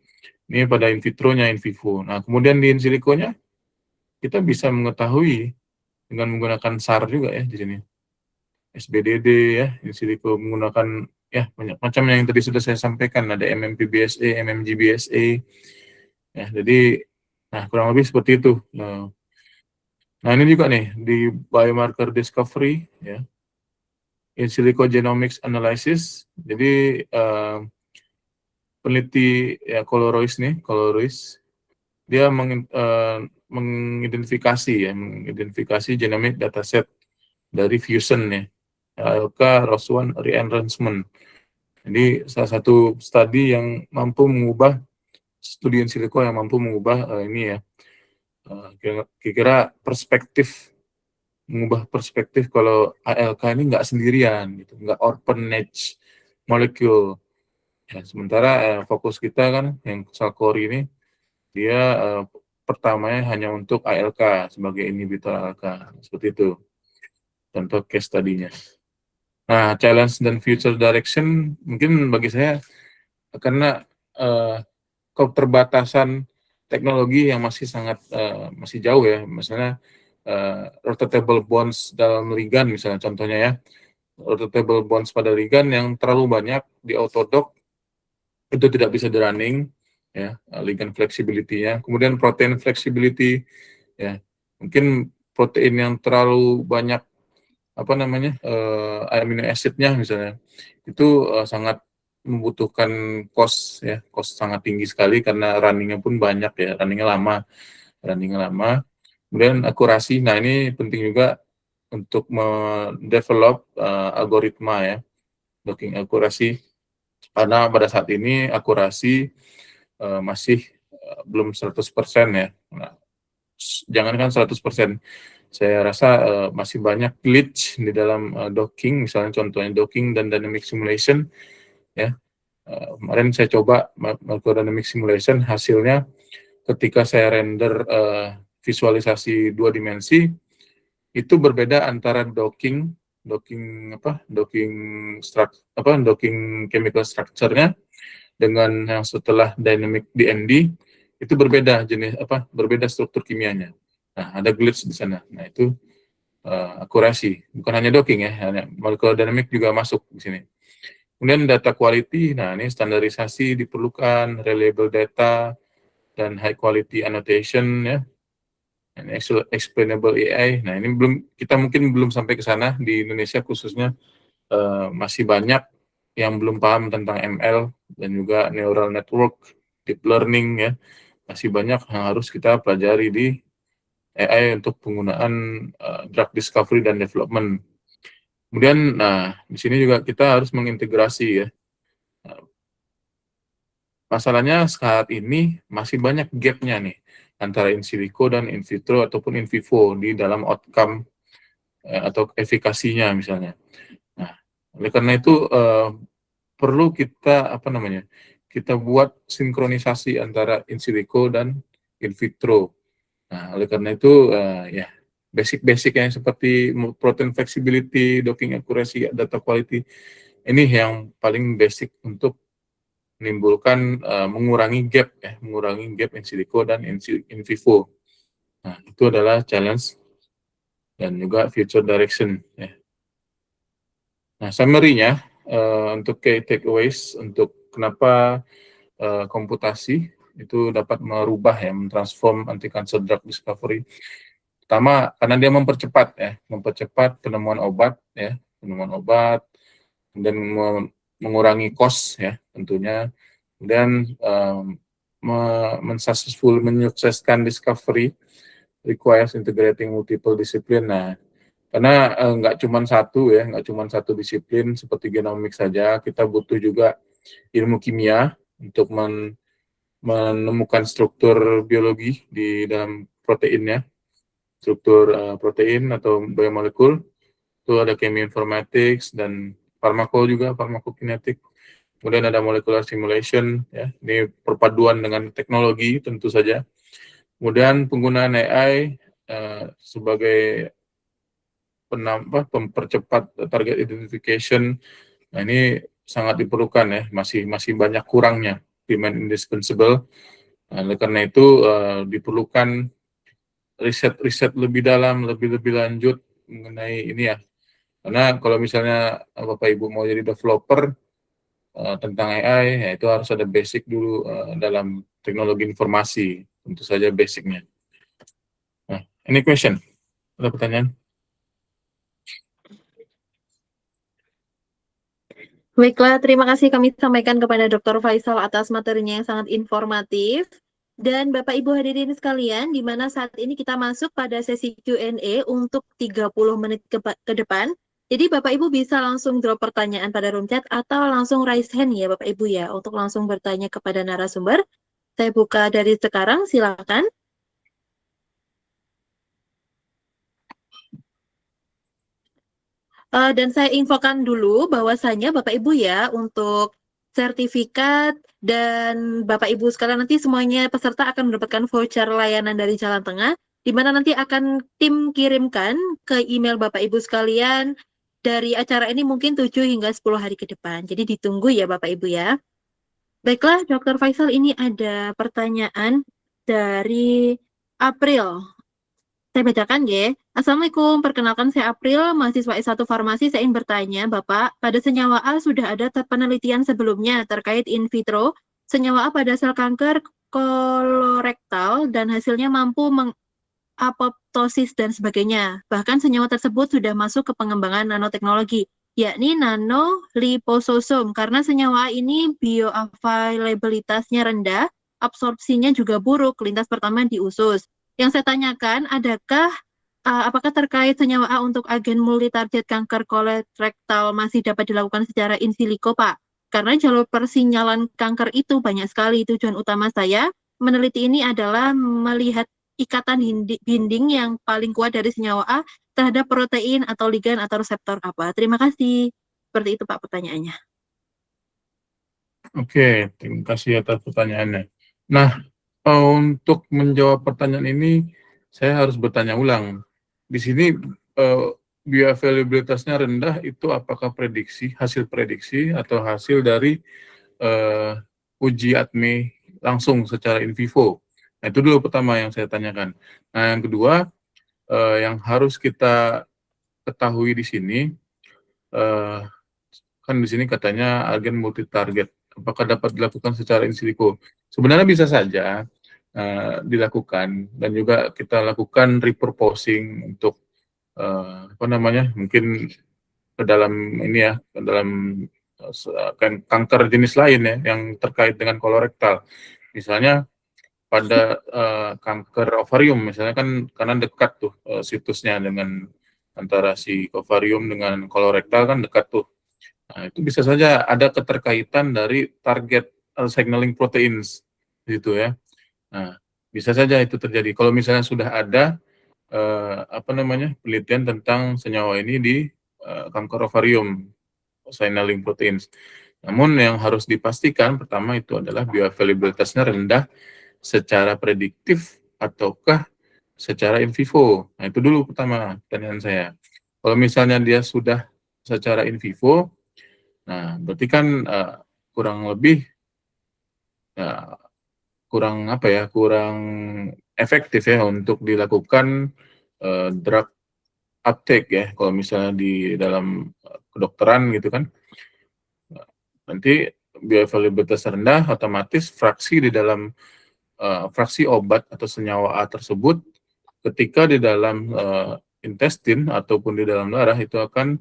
Ini pada in vitronya, in vivo. Nah, kemudian di in siliconya kita bisa mengetahui dengan menggunakan SAR juga ya di sini. SBDD ya, in silico menggunakan ya banyak macam yang tadi sudah saya sampaikan, ada MMPBSA, MMGBSA. Ya, jadi kurang lebih seperti itu. Nah, ini juga nih di biomarker discovery ya. In silico genomics analysis. Jadi peneliti ya Colorois dia mengidentifikasi genomic dataset dari fusion ya, ALK ROS1 rearrangement. Jadi salah satu studi yang mampu mengubah, studi in silico yang mampu mengubah ini ya, kira-kira mengubah perspektif kalau ALK ini nggak sendirian gitu, nggak orphan niche molecule. Ya, sementara fokus kita kan yang Salcori ini dia pertamanya hanya untuk ALK sebagai inhibitor ALK, seperti itu contoh case tadinya. Nah, challenge dan future direction mungkin bagi saya karena keterbatasan teknologi yang masih sangat masih jauh ya, misalnya rotatable bonds dalam ligan misalnya contohnya ya, rotatable bonds pada ligan yang terlalu banyak di autodock itu tidak bisa di running ya, ligand flexibility-nya. Kemudian protein flexibility ya, mungkin protein yang terlalu banyak amino acid-nya misalnya itu sangat membutuhkan cost ya, cost sangat tinggi sekali karena runningnya pun banyak ya, runningnya lama. Kemudian akurasi, nah ini penting juga untuk mendevelop algoritma ya, docking akurasi, karena pada saat ini akurasi masih belum 100% ya. Nah, jangankan 100%, saya rasa masih banyak glitch di dalam docking, misalnya contohnya docking dan dynamic simulation ya. Kemarin saya coba melakukan dynamic simulation, hasilnya ketika saya render visualisasi 2 dimensi, itu berbeda antara docking chemical structure-nya dengan yang setelah dynamic DND, itu berbeda berbeda struktur kimianya. Nah, ada glitch di sana. Nah, itu akurasi, bukan hanya docking ya, hanya molecular dynamic juga masuk di sini. Kemudian data quality, nah ini standarisasi diperlukan, reliable data, dan high quality annotation ya. Ini explainable AI. Nah ini kita mungkin belum sampai ke sana di Indonesia khususnya, masih banyak yang belum paham tentang ML dan juga neural network, deep learning ya. Masih banyak yang harus kita pelajari di AI untuk penggunaan drug discovery dan development. Kemudian, nah di sini juga kita harus mengintegrasi ya. Masalahnya saat ini masih banyak gap-nya nih antara in silico dan in vitro ataupun in vivo di dalam outcome atau efikasinya misalnya. Nah, oleh karena itu perlu kita kita buat sinkronisasi antara in silico dan in vitro. Nah, oleh karena itu ya basic-basic yang seperti protein flexibility, docking accuracy, data quality, ini yang paling basic untuk menimbulkan mengurangi gap in silico dan in vivo. Nah, itu adalah challenge dan juga future direction ya. Nah, summary-nya untuk key takeaways untuk kenapa komputasi itu dapat merubah ya, mentransform anti-cancer drug discovery. Pertama, karena dia mempercepat penemuan obat, dan mengurangi cost ya tentunya, dan menyukseskan discovery requires integrating multiple discipline. Nah, karena nggak cuma satu disiplin seperti genomik saja, kita butuh juga ilmu kimia untuk menemukan struktur biologi di dalam proteinnya, struktur protein atau biomolekul. Itu ada cheminformatics dan farmakokinetik. Kemudian ada molecular simulation, ya. Ini perpaduan dengan teknologi tentu saja. Kemudian penggunaan AI sebagai mempercepat target identification. Nah, ini sangat diperlukan ya, masih banyak kurangnya, demand indispensable. Nah, oleh karena itu diperlukan riset lebih dalam, lebih lanjut mengenai ini ya. Karena kalau misalnya Bapak Ibu mau jadi developer tentang AI, ya itu harus ada basic dulu dalam teknologi informasi, tentu saja basicnya. Nah, any question? Ada pertanyaan? Baiklah, terima kasih kami sampaikan kepada Dr. Faisal atas materinya yang sangat informatif. Dan Bapak Ibu hadirin sekalian, di mana saat ini kita masuk pada sesi Q&A untuk 30 menit ke depan. Jadi Bapak Ibu bisa langsung drop pertanyaan pada room chat atau langsung raise hand ya Bapak Ibu ya, untuk langsung bertanya kepada narasumber. Saya buka dari sekarang, silakan. Dan saya infokan dulu bahwasanya Bapak Ibu ya, untuk sertifikat dan Bapak Ibu sekalian nanti semuanya peserta akan mendapatkan voucher layanan dari Jalan Tengah, di mana nanti akan tim kirimkan ke email Bapak Ibu sekalian dari acara ini mungkin 7 hingga 10 hari ke depan. Jadi ditunggu ya Bapak Ibu ya. Baiklah, Dr. Faisal, ini ada pertanyaan dari April. Saya bacakan ya. Assalamualaikum, perkenalkan saya April, mahasiswa S1 Farmasi. Saya ingin bertanya, Bapak, pada senyawa A sudah ada penelitian sebelumnya terkait in vitro senyawa A pada sel kanker kolorektal dan hasilnya mampu mengapoptosis dan sebagainya. Bahkan senyawa tersebut sudah masuk ke pengembangan nanoteknologi. yakni nanolipososom, karena senyawa A ini bioavailabilitasnya rendah, absorpsinya juga buruk, lintas pertama di usus. Yang saya tanyakan, apakah terkait senyawa A untuk agen multitarget kanker kolorektal masih dapat dilakukan secara in silico, Pak? Karena jalur persinyalan kanker itu banyak sekali. Tujuan utama saya meneliti ini adalah melihat ikatan binding yang paling kuat dari senyawa A terhadap protein atau ligan atau reseptor apa. Terima kasih. Seperti itu Pak pertanyaannya. Oke, terima kasih atas pertanyaannya. Nah, untuk menjawab pertanyaan ini, saya harus bertanya ulang. Di sini bioavailabilitasnya rendah itu apakah hasil prediksi atau hasil dari uji ADME langsung secara in vivo? Nah, itu dulu pertama yang saya tanyakan. Nah, yang kedua, yang harus kita ketahui di sini, kan di sini katanya agen multi target. Apakah dapat dilakukan secara in silico? Sebenarnya bisa saja dilakukan, dan juga kita lakukan repurposing untuk mungkin ke dalam ini ya, ke dalam kanker jenis lain ya yang terkait dengan kolorektal. Misalnya pada kanker ovarium misalnya, kan karena dekat tuh situsnya dengan antara si ovarium dengan kolorektal kan dekat tuh. Nah, itu bisa saja ada keterkaitan dari target signaling proteins gitu ya. Nah, bisa saja itu terjadi. Kalau misalnya sudah ada penelitian tentang senyawa ini di kanker ovarium, signaling proteins. Namun yang harus dipastikan pertama itu adalah bioavailabilitasnya rendah secara prediktif ataukah secara in vivo. Nah, itu dulu pertama pertanyaan saya. Kalau misalnya dia sudah secara in vivo, nah berarti kan kurang lebih ya, kurang efektif ya untuk dilakukan drug uptake ya. Kalau misalnya di dalam kedokteran gitu kan, nanti bioavailabilitas rendah, otomatis fraksi di dalam fraksi obat atau senyawa A tersebut ketika di dalam intestin ataupun di dalam darah itu akan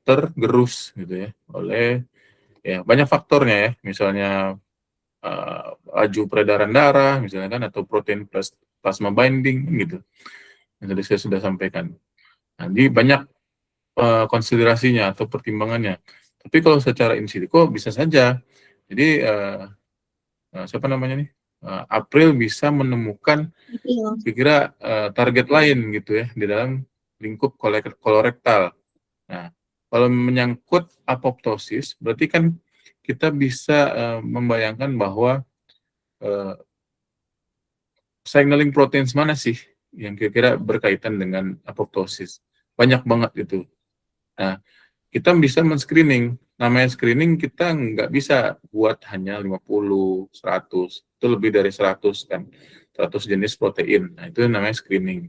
tergerus gitu ya oleh ya banyak faktornya ya, misalnya laju peredaran darah misalnya kan, atau protein plus plasma binding gitu yang tadi saya sudah sampaikan. Nah, jadi banyak konsiderasinya atau pertimbangannya. Tapi kalau secara in silico bisa saja. Jadi siapa namanya nih? April bisa menemukan Iya. kira-kira target lain gitu ya di dalam lingkup kolorektal. Nah, kalau menyangkut apoptosis, berarti kan kita bisa membayangkan bahwa signaling proteins mana sih yang kira-kira berkaitan dengan apoptosis. Banyak banget itu. Nah, kita bisa men-screening. Namanya screening, kita nggak bisa buat hanya 50, 100. Itu lebih dari 100 kan. 100 jenis protein. Nah, itu namanya screening.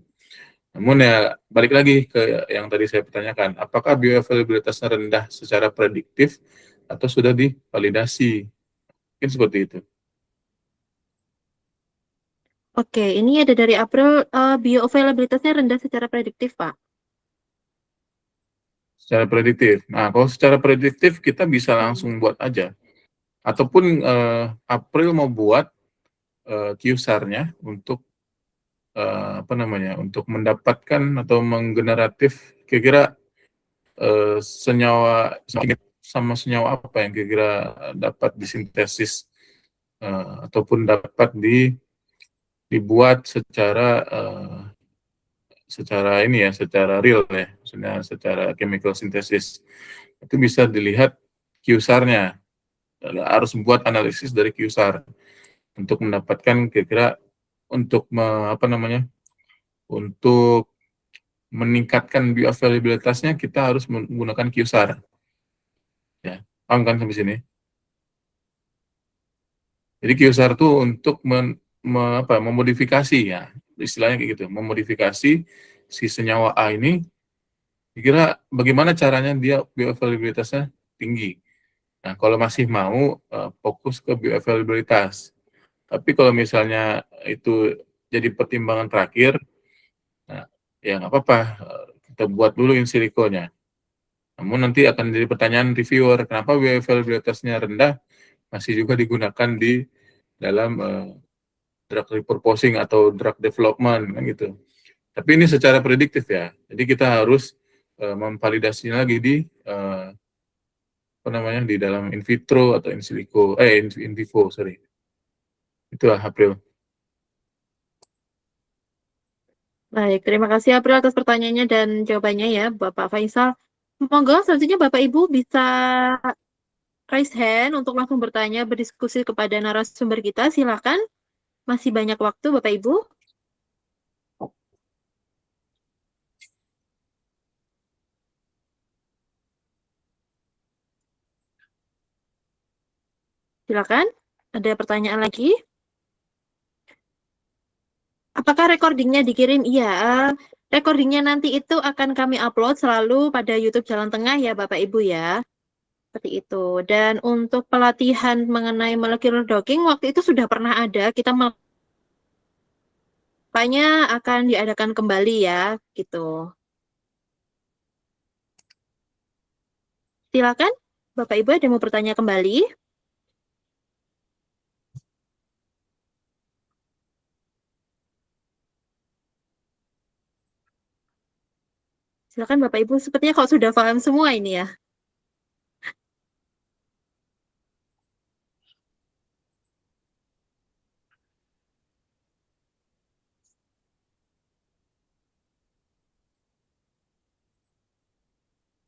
Namun ya, balik lagi ke yang tadi saya pertanyakan. Apakah bioavailabilitasnya rendah secara prediktif atau sudah divalidasi? Mungkin seperti itu. Oke, ini ada dari April, bioavailabilitasnya rendah secara prediktif, Pak. Secara prediktif. Nah, kalau secara prediktif kita bisa langsung buat aja. Ataupun April mau buat QSAR-nya untuk untuk mendapatkan atau menggeneratif kira-kira senyawa sama senyawa apa yang kira-kira dapat disintesis ataupun dapat dibuat secara ini ya, secara real ya, maksudnya secara chemical synthesis. Itu bisa dilihat QSAR-nya. Harus buat analisis dari QSAR untuk mendapatkan kira-kira untuk untuk meningkatkan bioavailabilitasnya kita harus menggunakan QSAR. Ya, paham kan sampai sini? Jadi QSAR itu untuk memodifikasi ya, istilahnya kayak gitu, memodifikasi si senyawa A ini, kira bagaimana caranya dia bioavailabilitasnya tinggi. Nah, kalau masih mau fokus ke bioavailabilitas. Tapi kalau misalnya itu jadi pertimbangan terakhir, nah, ya nggak apa-apa, kita buat dulu in siliconya. Namun nanti akan jadi pertanyaan reviewer, kenapa bioavailabilitasnya rendah masih juga digunakan di dalam drug repurposing atau drug development kan gitu. Tapi ini secara prediktif ya. Jadi kita harus memvalidasinya lagi di apa namanya di dalam in vitro atau in silico in vivo sorry. Itulah April. Baik, terima kasih April atas pertanyaannya dan jawabannya ya, Bapak Faisal. Monggo, selanjutnya Bapak Ibu bisa raise hand untuk langsung bertanya, berdiskusi kepada narasumber kita. Silakan, masih banyak waktu Bapak Ibu. Silakan, ada pertanyaan lagi? Apakah recordingnya dikirim? Iya, recordingnya nanti itu akan kami upload selalu pada YouTube Jalan Tengah ya Bapak Ibu ya. Seperti itu. Dan untuk pelatihan mengenai molecular docking, waktu itu sudah pernah ada. Kita makanya akan diadakan kembali ya, gitu. Silakan, Bapak Ibu ada mau bertanya kembali? Silakan Bapak Ibu, sepertinya kok sudah paham semua ini ya.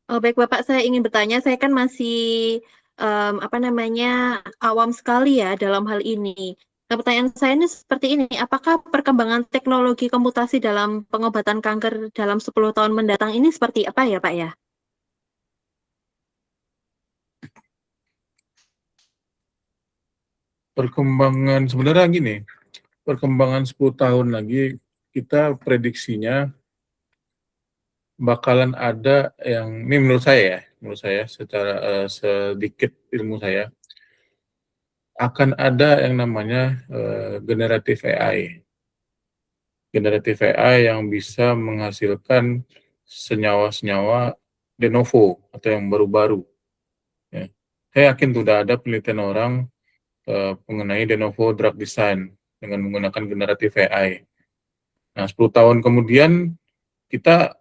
Oh, baik Bapak, saya ingin bertanya, saya kan masih apa namanya awam sekali ya dalam hal ini. Nah, pertanyaan saya ini seperti ini, apakah perkembangan teknologi komputasi dalam pengobatan kanker dalam 10 tahun mendatang ini seperti apa ya Pak ya? Perkembangan sebenarnya gini, perkembangan 10 tahun lagi kita prediksinya bakalan ada yang ini menurut saya secara sedikit ilmu saya akan ada yang namanya generatif AI. Generatif AI yang bisa menghasilkan senyawa-senyawa de novo atau yang baru-baru. Ya. Saya yakin sudah ada penelitian orang mengenai de novo drug design dengan menggunakan generatif AI. Nah, 10 tahun kemudian kita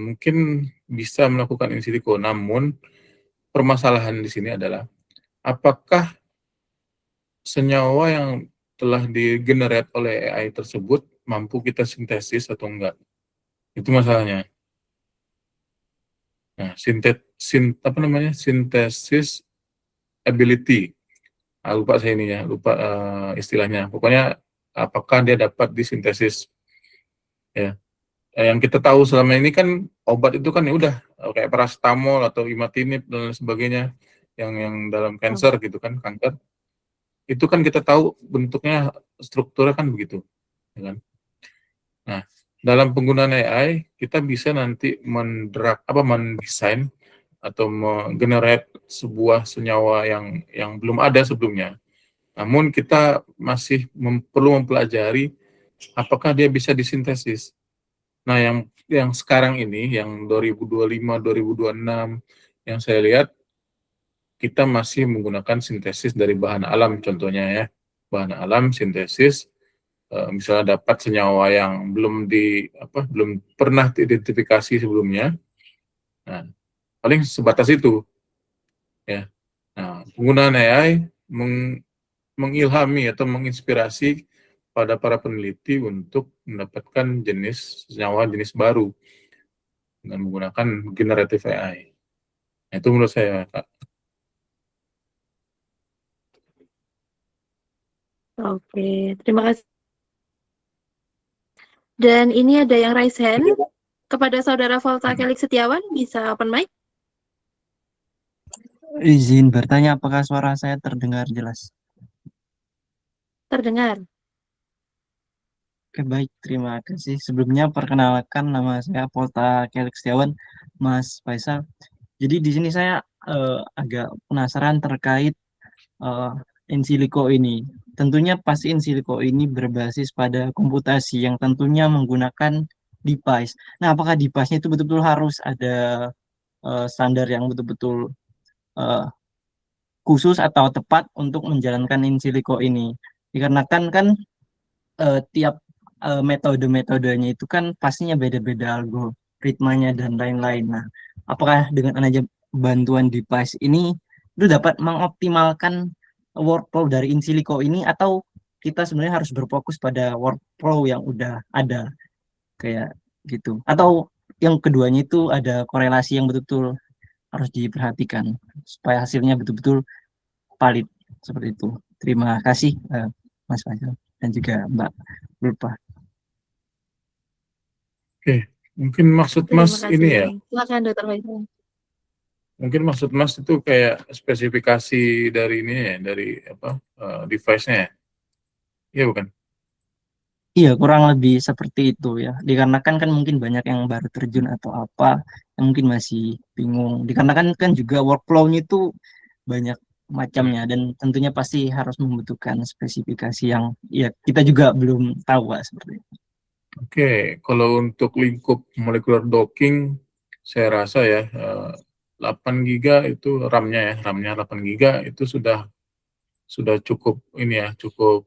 mungkin bisa melakukan in silico, namun permasalahan di sini adalah apakah senyawa yang telah digenerate oleh AI tersebut mampu kita sintesis atau enggak? Itu masalahnya. Nah, apa namanya? Sintesis ability. Lupa saya ini ya, lupa istilahnya. Pokoknya apakah dia dapat disintesis ya. Yang kita tahu selama ini kan obat itu kan ya udah kayak paracetamol atau imatinib dan lain sebagainya yang dalam Oh, cancer gitu kan, kanker. Itu kan kita tahu bentuknya strukturnya kan begitu, ya kan? Nah, dalam penggunaan AI kita bisa nanti mendesain atau menggenerate sebuah senyawa yang belum ada sebelumnya. Namun kita masih perlu mempelajari apakah dia bisa disintesis. Nah, yang sekarang ini yang 2025 2026 yang saya lihat kita masih menggunakan sintesis dari bahan alam contohnya ya. Bahan alam sintesis misalnya dapat senyawa yang belum pernah diidentifikasi sebelumnya. Nah, paling sebatas itu ya. Nah, penggunaan AI mengilhami atau menginspirasi pada para peneliti untuk mendapatkan senyawa jenis baru dengan menggunakan generatif AI. Nah, itu menurut saya, Kak. oke, terima kasih. Dan ini ada yang raise hand kepada Saudara Volta Kelix Setiawan, bisa open mic? Izin bertanya apakah suara saya terdengar jelas? Terdengar. Oke, baik, terima kasih. Sebelumnya perkenalkan nama saya Polta Kelix Setiawan, Mas Faisal. Jadi di sini saya agak penasaran terkait eh, in silico ini. Tentunya pasti in silico ini berbasis pada komputasi yang tentunya menggunakan device. Nah, apakah device-nya itu betul-betul harus ada standar yang betul-betul eh, khusus atau tepat untuk menjalankan in silico ini. Dikarenakan kan tiap metode-metodenya itu kan pastinya beda-beda algoritmanya dan lain-lain. Nah, apakah dengan adanya bantuan device ini itu dapat mengoptimalkan workflow dari in silico ini, atau kita sebenarnya harus berfokus pada workflow yang udah ada kayak gitu? Atau yang keduanya itu ada korelasi yang betul-betul harus diperhatikan supaya hasilnya betul-betul valid seperti itu. Terima kasih Mas Faisal dan juga Mbak Lupa. Oke, mungkin maksud Terima Mas kasih. ini ya, Silakan Dokter Faisal. mungkin maksud Mas itu kayak spesifikasi dari ini ya, dari apa device-nya ya? Iya bukan? Iya, kurang lebih seperti itu ya. Dikarenakan kan mungkin banyak yang baru terjun atau apa, yang mungkin masih bingung. Dikarenakan kan juga workflow-nya itu banyak macamnya, dan tentunya pasti harus membutuhkan spesifikasi yang ya kita juga belum tahu Pak, seperti itu. Oke, kalau untuk lingkup molecular docking, saya rasa ya 8 giga itu RAM-nya ya, RAM-nya 8 giga itu sudah cukup ini ya, cukup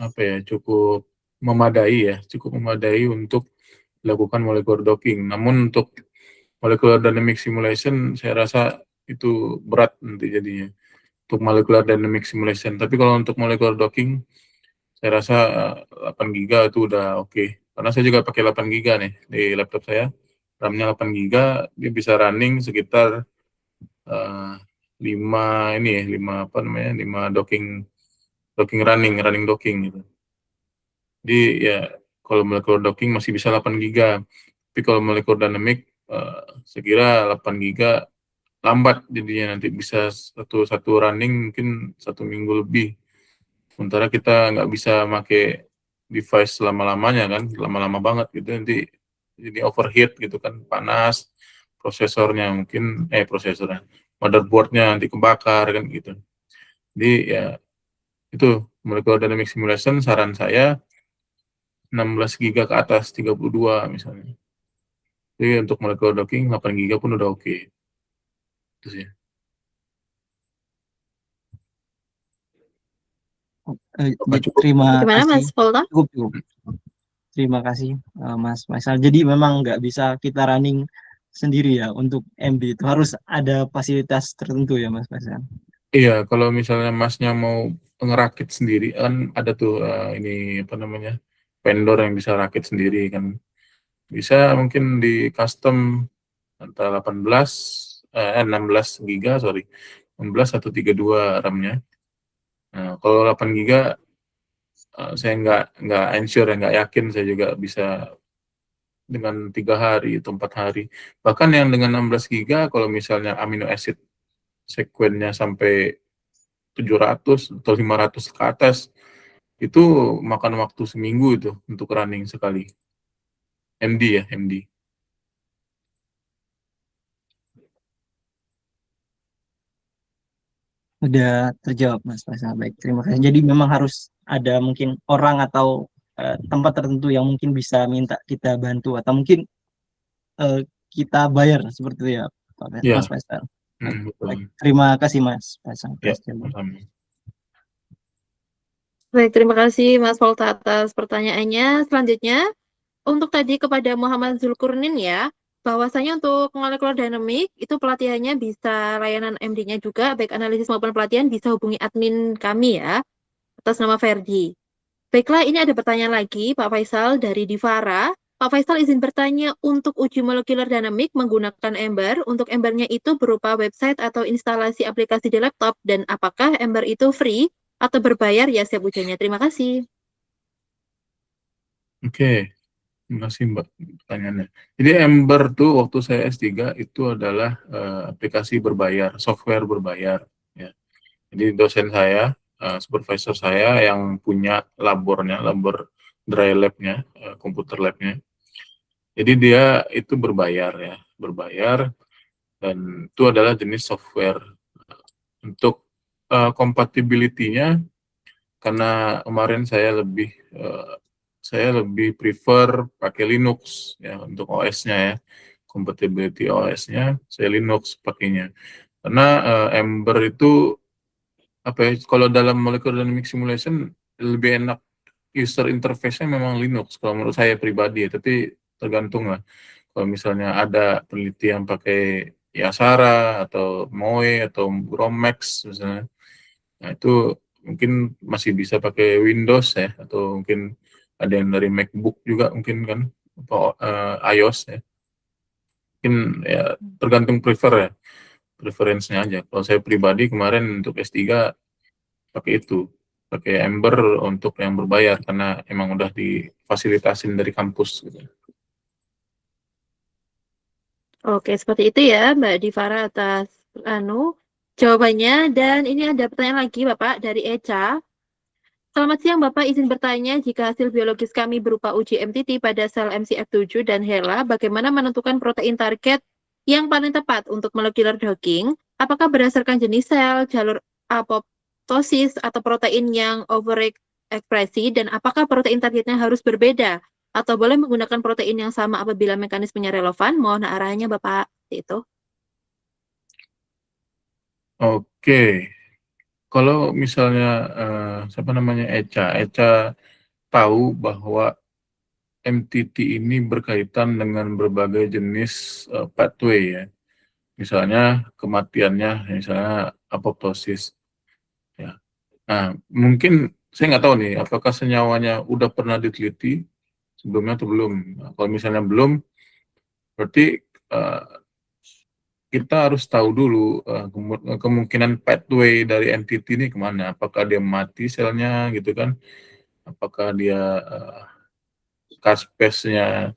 apa ya, cukup memadai untuk dilakukan molecular docking. Namun untuk molecular dynamic simulation saya rasa itu berat nanti jadinya untuk molecular dynamic simulation. Tapi kalau untuk molecular docking saya rasa 8 giga itu udah oke. Karena saya juga pakai 8 giga nih di laptop saya. RAM-nya 8 giga, dia bisa running sekitar 5 ini ya, 5 apa namanya? 5 docking docking running docking gitu. Jadi ya kalau molecular docking masih bisa 8 giga. Tapi kalau molecular dynamic saya kira 8 giga lambat jadinya, nanti bisa satu running mungkin 1 minggu lebih. Sementara kita nggak bisa pakai device lama-lamanya kan, lama-lama banget gitu, nanti jadi overheat gitu kan, panas, prosesornya mungkin, prosesornya, motherboardnya nanti kebakar kan gitu. Jadi ya itu molecular dynamic simulation saran saya 16 giga ke atas, 32 misalnya. Jadi untuk molecular docking 8 giga pun udah oke. Itu sih. Apa cukup? Terima Gimana kasih. Mas Polta? Cukup. Terima kasih Mas Faisal. Jadi memang nggak bisa kita running sendiri ya untuk MB, itu harus ada fasilitas tertentu ya Mas Faisal. Iya, kalau misalnya Masnya mau ngerakit sendiri kan ada tuh ini apa namanya, vendor yang bisa rakit sendiri kan. Bisa mungkin di custom antara 18 16 giga sorry, 16 atau 32 RAM-nya. Nah, kalau 8 giga saya nggak ensure ya, nggak yakin saya juga bisa dengan 3 hari atau 4 hari. Bahkan yang dengan 16 giga kalau misalnya amino acid sekuennya sampai 700 atau 500 ke atas, itu makan waktu seminggu itu untuk running sekali. MD ya, MD. Udah terjawab Mas Faisal. Baik, terima kasih. Jadi memang harus ada mungkin orang atau tempat tertentu yang mungkin bisa minta kita bantu, atau mungkin eh, kita bayar seperti itu ya Mas Ya, Faisal. Baik, baik. betul. Terima kasih Mas Faisal Ya, atas jawaban. sama. Baik, terima kasih Mas Polta atas pertanyaannya. Selanjutnya, untuk tadi kepada Muhammad Zulkurnin ya, bahwasanya untuk molecular dynamic itu pelatihannya bisa layanan MD-nya juga, baik analisis maupun pelatihan bisa hubungi admin kami ya, atas nama Ferdi. Baiklah, ini ada pertanyaan lagi Pak Faisal dari Divara. Pak Faisal izin bertanya, untuk uji molecular dynamic menggunakan Ember, untuk Embernya itu berupa website atau instalasi aplikasi di laptop, dan apakah Ember itu free atau berbayar ya siap ujiannya? Terima kasih. Oke, terima kasih Mbak pertanyaannya. Jadi Ember tuh waktu saya S3 itu adalah aplikasi berbayar, software berbayar. Ya. Jadi dosen saya, supervisor saya yang punya labor dry lab-nya, komputer lab-nya. Jadi dia itu berbayar ya, berbayar, dan itu adalah jenis software. Untuk compatibility-nya, karena kemarin saya lebih prefer pakai Linux ya untuk OS-nya ya. compatibility OS-nya, saya Linux pakainya. Karena Ember itu apa ya, kalau dalam molecular dynamic simulation lebih enak user interface-nya memang Linux kalau menurut saya pribadi ya, tapi tergantung lah. Kalau misalnya ada peneliti yang pakai Yasara atau Moe atau Gromex misalnya, nah itu mungkin masih bisa pakai Windows ya, atau mungkin ada yang dari MacBook juga mungkin kan, atau iOS ya. Mungkin ya tergantung preferensinya aja. Kalau saya pribadi kemarin untuk S3 pakai itu, pakai Ember untuk yang berbayar karena emang udah difasilitasin dari kampus gitu. Oke, seperti itu ya Mbak Divara atas jawabannya. Dan ini ada pertanyaan lagi Bapak dari Eca. Selamat siang Bapak, izin bertanya jika hasil biologis kami berupa uji MTT pada sel MCF7 dan HeLa, bagaimana menentukan protein target yang paling tepat untuk molecular docking? Apakah berdasarkan jenis sel, jalur apoptosis, atau protein yang overekspresi, dan apakah protein targetnya harus berbeda? Atau boleh menggunakan protein yang sama apabila mekanismenya relevan? Mohon arahannya Bapak. Itu. Oke, kalau misalnya siapa namanya Eca tahu bahwa MTT ini berkaitan dengan berbagai jenis pathway ya. Misalnya kematiannya, misalnya apoptosis. Ya. Nah, mungkin saya nggak tahu nih, apakah senyawanya udah pernah diteliti sebelumnya atau belum. Nah, kalau misalnya belum, berarti kita harus tahu dulu kemungkinan pathway dari entity ini kemana. Apakah dia mati selnya gitu kan? Apakah dia caspase-nya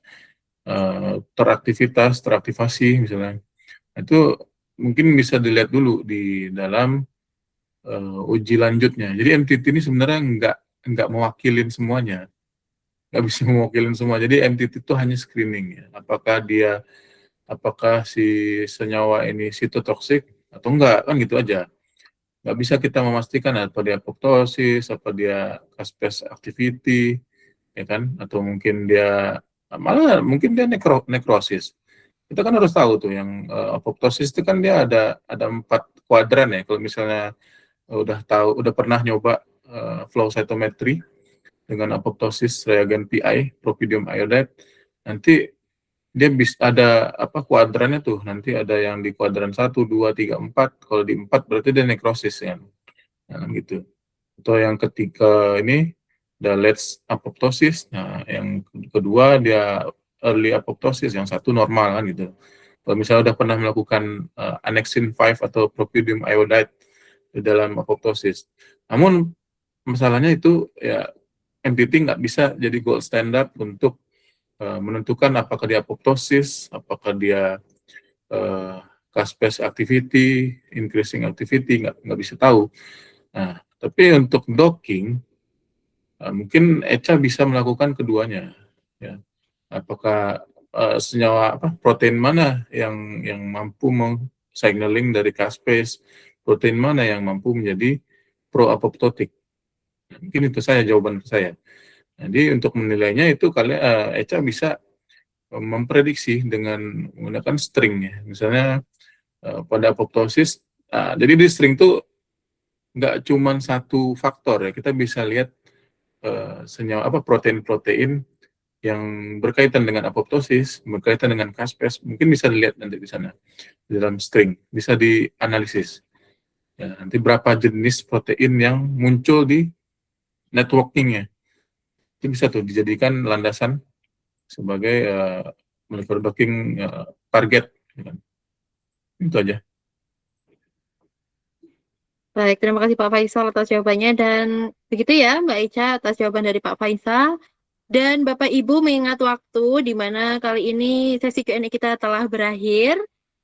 teraktivasi misalnya. Itu mungkin bisa dilihat dulu di dalam uji lanjutnya. Jadi MTT ini sebenarnya nggak mewakilin semuanya, nggak bisa mewakilin semua. Jadi MTT itu hanya screening ya. Apakah si senyawa ini sitotoksik atau enggak, kan gitu aja. Nggak bisa kita memastikan apa dia apoptosis, apa dia caspase activity, ya kan? Atau mungkin dia malah mungkin dia nekrosis. Kita kan harus tahu tuh yang apoptosis itu kan dia ada 4 kuadran ya. Kalau misalnya udah pernah nyoba flow cytometry dengan apoptosis reagen PI, propidium iodide, nanti dia bisa ada apa kuadrannya tuh, nanti ada yang di kuadran 1, 2, 3, 4. Kalau di 4 berarti dia nekrosis ya. Nah, gitu. Atau yang ketiga ini the late apoptosis. Nah, yang kedua dia early apoptosis, yang satu normal kan gitu. Kalau misalnya udah pernah melakukan annexin 5 atau propidium iodide di dalam apoptosis. Namun masalahnya itu ya MTT nggak bisa jadi gold standard untuk menentukan apakah dia apoptosis, apakah dia caspase activity, increasing activity, nggak bisa tahu. Nah, tapi untuk docking, mungkin Eca bisa melakukan keduanya. Ya. Apakah senyawa protein mana yang mampu signaling dari caspase, protein mana yang mampu menjadi pro-apoptotik. Nah, mungkin itu saya jawaban saya. Jadi untuk menilainya itu kalian Eca bisa memprediksi dengan menggunakan string ya. Misalnya pada apoptosis, jadi di string itu nggak cuma satu faktor ya, kita bisa lihat senyawa protein-protein yang berkaitan dengan apoptosis, berkaitan dengan caspase, mungkin bisa dilihat nanti di sana di dalam string, bisa dianalisis. Ya, nanti berapa jenis protein yang muncul di networkingnya, itu bisa tuh dijadikan landasan sebagai molecular docking target. Itu aja. Baik, terima kasih Pak Faisal atas jawabannya. Dan begitu ya Mbak Ica atas jawaban dari Pak Faisal. Dan Bapak Ibu mengingat waktu di mana kali ini sesi Q&A kita telah berakhir.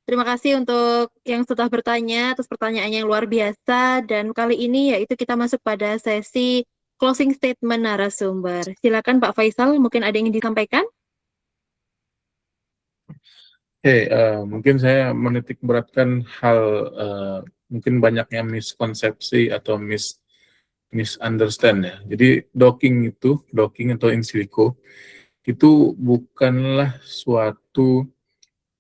Terima kasih untuk yang sudah bertanya atas pertanyaan yang luar biasa. Dan kali ini yaitu kita masuk pada sesi closing statement narasumber. Silakan Pak Faisal, mungkin ada yang ingin disampaikan? Mungkin saya menitik beratkan hal mungkin banyaknya miskonsepsi atau misunderstand ya. Jadi docking atau in silico itu bukanlah suatu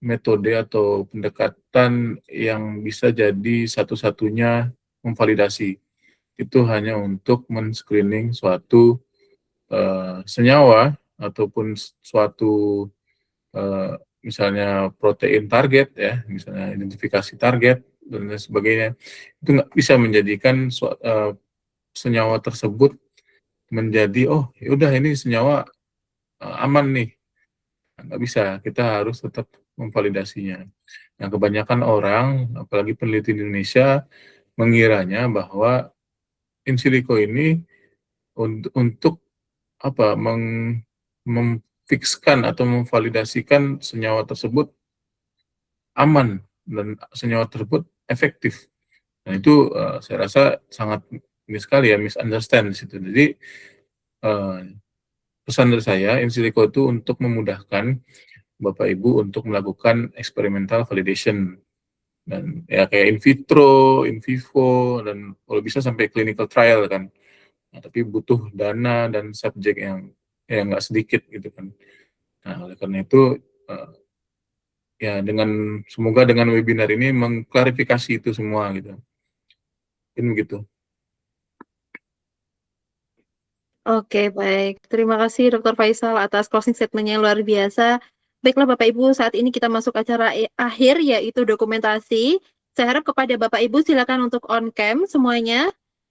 metode atau pendekatan yang bisa jadi satu-satunya memvalidasi. Itu hanya untuk men-screening suatu senyawa ataupun suatu misalnya protein target ya, misalnya identifikasi target dan lain sebagainya. Itu nggak bisa menjadikan senyawa tersebut menjadi oh ya udah ini senyawa aman nih. Nggak bisa, kita harus tetap memvalidasinya. Nah, kebanyakan orang, apalagi peneliti di Indonesia, mengiranya bahwa in silico ini untuk apa memfikskan atau memvalidasikan senyawa tersebut aman dan senyawa tersebut efektif. Nah, itu saya rasa sangat ini sekali ya misunderstand di situ. Jadi pesan dari saya in silico itu untuk memudahkan Bapak Ibu untuk melakukan experimental validation dan ya kayak in vitro, in vivo dan kalau bisa sampai clinical trial kan. Nah, tapi butuh dana dan subjek yang nggak sedikit gitu kan. Nah, oleh karena itu ya semoga dengan webinar ini mengklarifikasi itu semua gitu. Mungkin begitu. Oke, baik. Terima kasih Dr. Faisal atas closing statement-nya yang luar biasa. Baiklah Bapak Ibu, saat ini kita masuk acara akhir yaitu dokumentasi. Saya harap kepada Bapak Ibu silakan untuk on cam semuanya.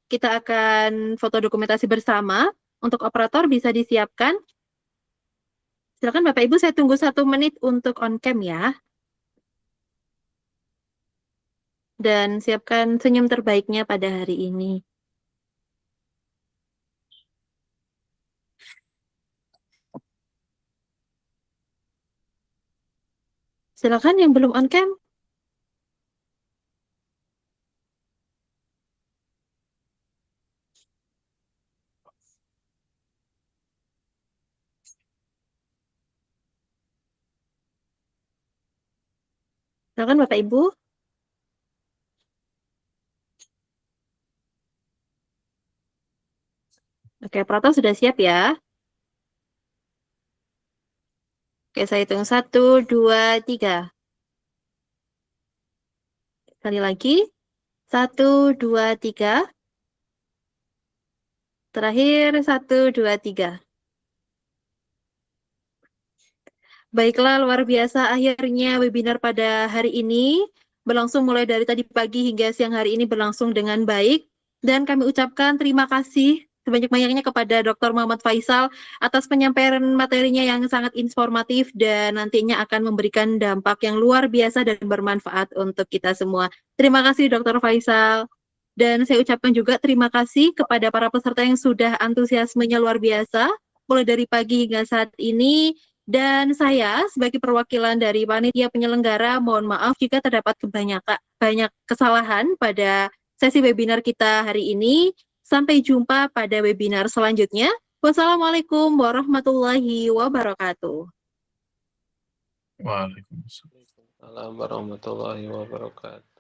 Kita akan foto dokumentasi bersama. Untuk operator bisa disiapkan. Silakan Bapak Ibu, saya tunggu 1 menit untuk on cam ya. Dan siapkan senyum terbaiknya pada hari ini. Silakan yang belum on cam. Silakan Bapak Ibu. Oke, operator sudah siap ya. Oke, saya hitung 1, 2, 3. Sekali lagi. 1, 2, 3. Terakhir 1, 2, 3. Baiklah, luar biasa akhirnya webinar pada hari ini berlangsung mulai dari tadi pagi hingga siang hari ini berlangsung dengan baik. Dan kami ucapkan terima kasih sebanyak-banyaknya kepada Dr. Muhammad Faisal atas penyampaian materinya yang sangat informatif dan nantinya akan memberikan dampak yang luar biasa dan bermanfaat untuk kita semua. Terima kasih Dr. Faisal. Dan saya ucapkan juga terima kasih kepada para peserta yang sudah antusiasmenya luar biasa, mulai dari pagi hingga saat ini. Dan saya sebagai perwakilan dari panitia penyelenggara, mohon maaf jika terdapat banyak kesalahan pada sesi webinar kita hari ini. Sampai jumpa pada webinar selanjutnya. Wassalamualaikum warahmatullahi wabarakatuh. Waalaikumsalam. Waalaikumsalam warahmatullahi wabarakatuh.